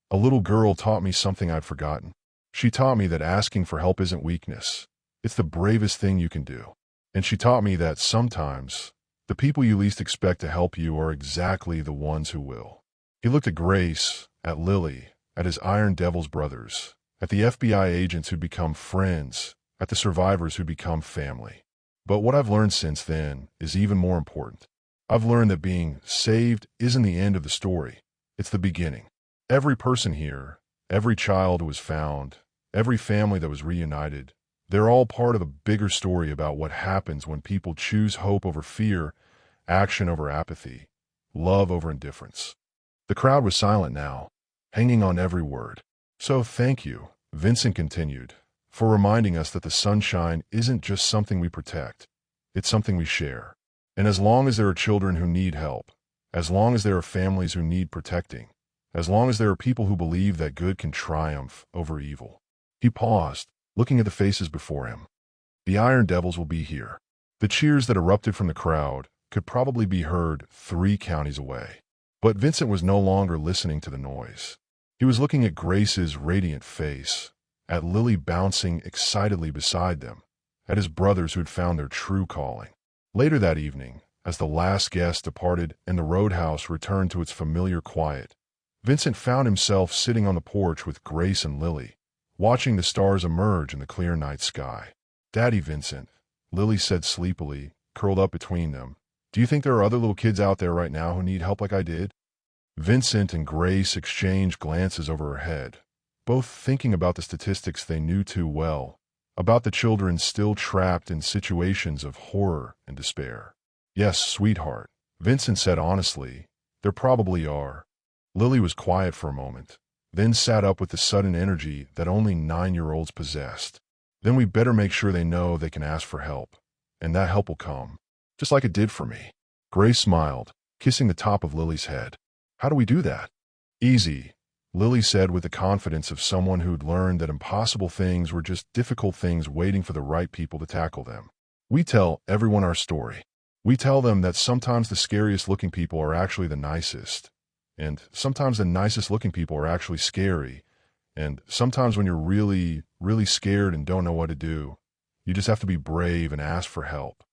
"a little girl taught me something I'd forgotten. She taught me that asking for help isn't weakness. It's the bravest thing you can do. And she taught me that sometimes the people you least expect to help you are exactly the ones who will." He looked at Grace, at Lily, at his Iron Devils brothers, at the FBI agents who'd become friends, at the survivors who'd become family. "But what I've learned since then is even more important. I've learned that being saved isn't the end of the story. It's the beginning. Every person here, every child who was found, every family that was reunited, they're all part of a bigger story about what happens when people choose hope over fear, action over apathy, love over indifference." The crowd was silent now, hanging on every word. "So thank you," Vincent continued, "for reminding us that the sunshine isn't just something we protect. It's something we share. And as long as there are children who need help, as long as there are families who need protecting, as long as there are people who believe that good can triumph over evil." He paused, looking at the faces before him. "The Iron Devils will be here." The cheers that erupted from the crowd could probably be heard 3 counties away. But Vincent was no longer listening to the noise. He was looking at Grace's radiant face, at Lily bouncing excitedly beside them, at his brothers who'd found their true calling. Later that evening, as the last guest departed and the roadhouse returned to its familiar quiet, Vincent found himself sitting on the porch with Grace and Lily, watching the stars emerge in the clear night sky. "Daddy Vincent," Lily said sleepily, curled up between them, "do you think there are other little kids out there right now who need help like I did?" Vincent and Grace exchanged glances over her head, both thinking about the statistics they knew too well, about the children still trapped in situations of horror and despair. "Yes, sweetheart," Vincent said honestly, "there probably are. Lily was quiet for a moment, then sat up with the sudden energy that only 9-year-olds possessed. Then we better make sure they know they can ask for help, and that help will come, just like it did for me. Grace smiled, kissing the top of Lily's head. How do we do that? Easy, Lily said with the confidence of someone who'd learned that impossible things were just difficult things waiting for the right people to tackle them. We tell everyone our story. We tell them that sometimes the scariest looking people are actually the nicest, and sometimes the nicest looking people are actually scary, and sometimes when you're really, really scared and don't know what to do, you just have to be brave and ask for help.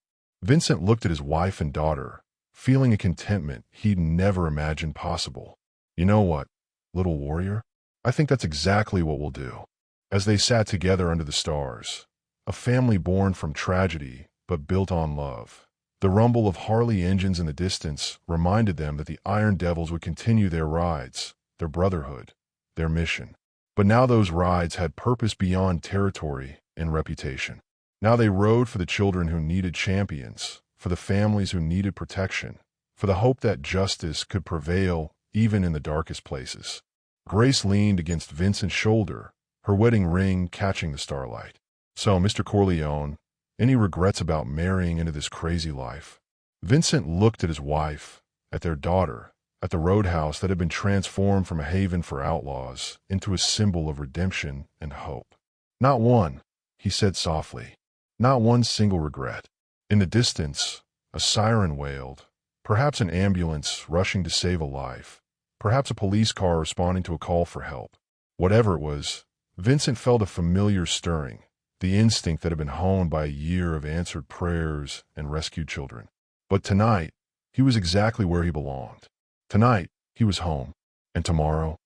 Vincent looked at his wife and daughter, feeling a contentment he'd never imagined possible. You know what, little warrior? I think that's exactly what we'll do. As they sat together under the stars, a family born from tragedy but built on love. The rumble of Harley engines in the distance reminded them that the Iron Devils would continue their rides, their brotherhood, their mission. But now those rides had purpose beyond territory and reputation. Now they rode for the children who needed champions, for the families who needed protection, for the hope that justice could prevail even in the darkest places. Grace leaned against Vincent's shoulder, her wedding ring catching the starlight. So, Mr. Corleone, any regrets about marrying into this crazy life? Vincent looked at his wife, at their daughter, at the roadhouse that had been transformed from a haven for outlaws into a symbol of redemption and hope. Not one, he said softly. Not one single regret. In the distance, a siren wailed, perhaps an ambulance rushing to save a life, perhaps a police car responding to a call for help. Whatever it was, Vincent felt a familiar stirring, the instinct that had been honed by a year of answered prayers and rescued children. But tonight, he was exactly where he belonged. Tonight, he was home. And tomorrow,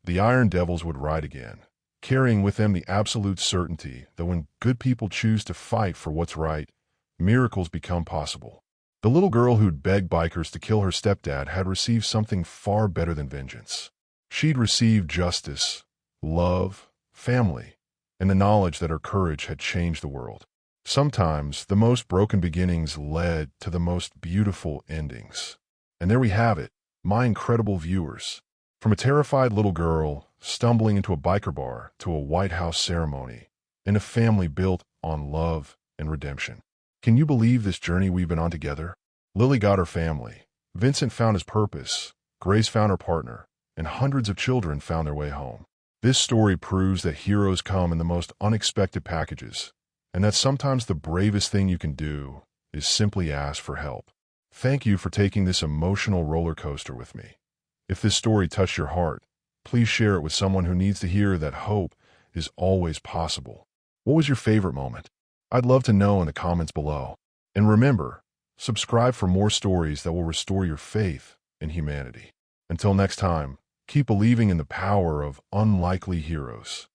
the Iron Devils would ride again, carrying with them the absolute certainty that when good people choose to fight for what's right, miracles become possible. The little girl who'd begged bikers to kill her stepdad had received something far better than vengeance. She'd received justice, love, family, and the knowledge that her courage had changed the world. Sometimes the most broken beginnings led to the most beautiful endings. And there we have it, my incredible viewers. From a terrified little girl stumbling into a biker bar to a White House ceremony, and a family built on love and redemption. Can you believe this journey we've been on together? Lily got her family, Vincent found his purpose, Grace found her partner, and hundreds of children found their way home. This story proves that heroes come in the most unexpected packages, and that sometimes the bravest thing you can do is simply ask for help. Thank you for taking this emotional roller coaster with me. If this story touched your heart, please share it with someone who needs to hear that hope is always possible. What was your favorite moment? I'd love to know in the comments below. And remember, subscribe for more stories that will restore your faith in humanity. Until next time, keep believing in the power of unlikely heroes.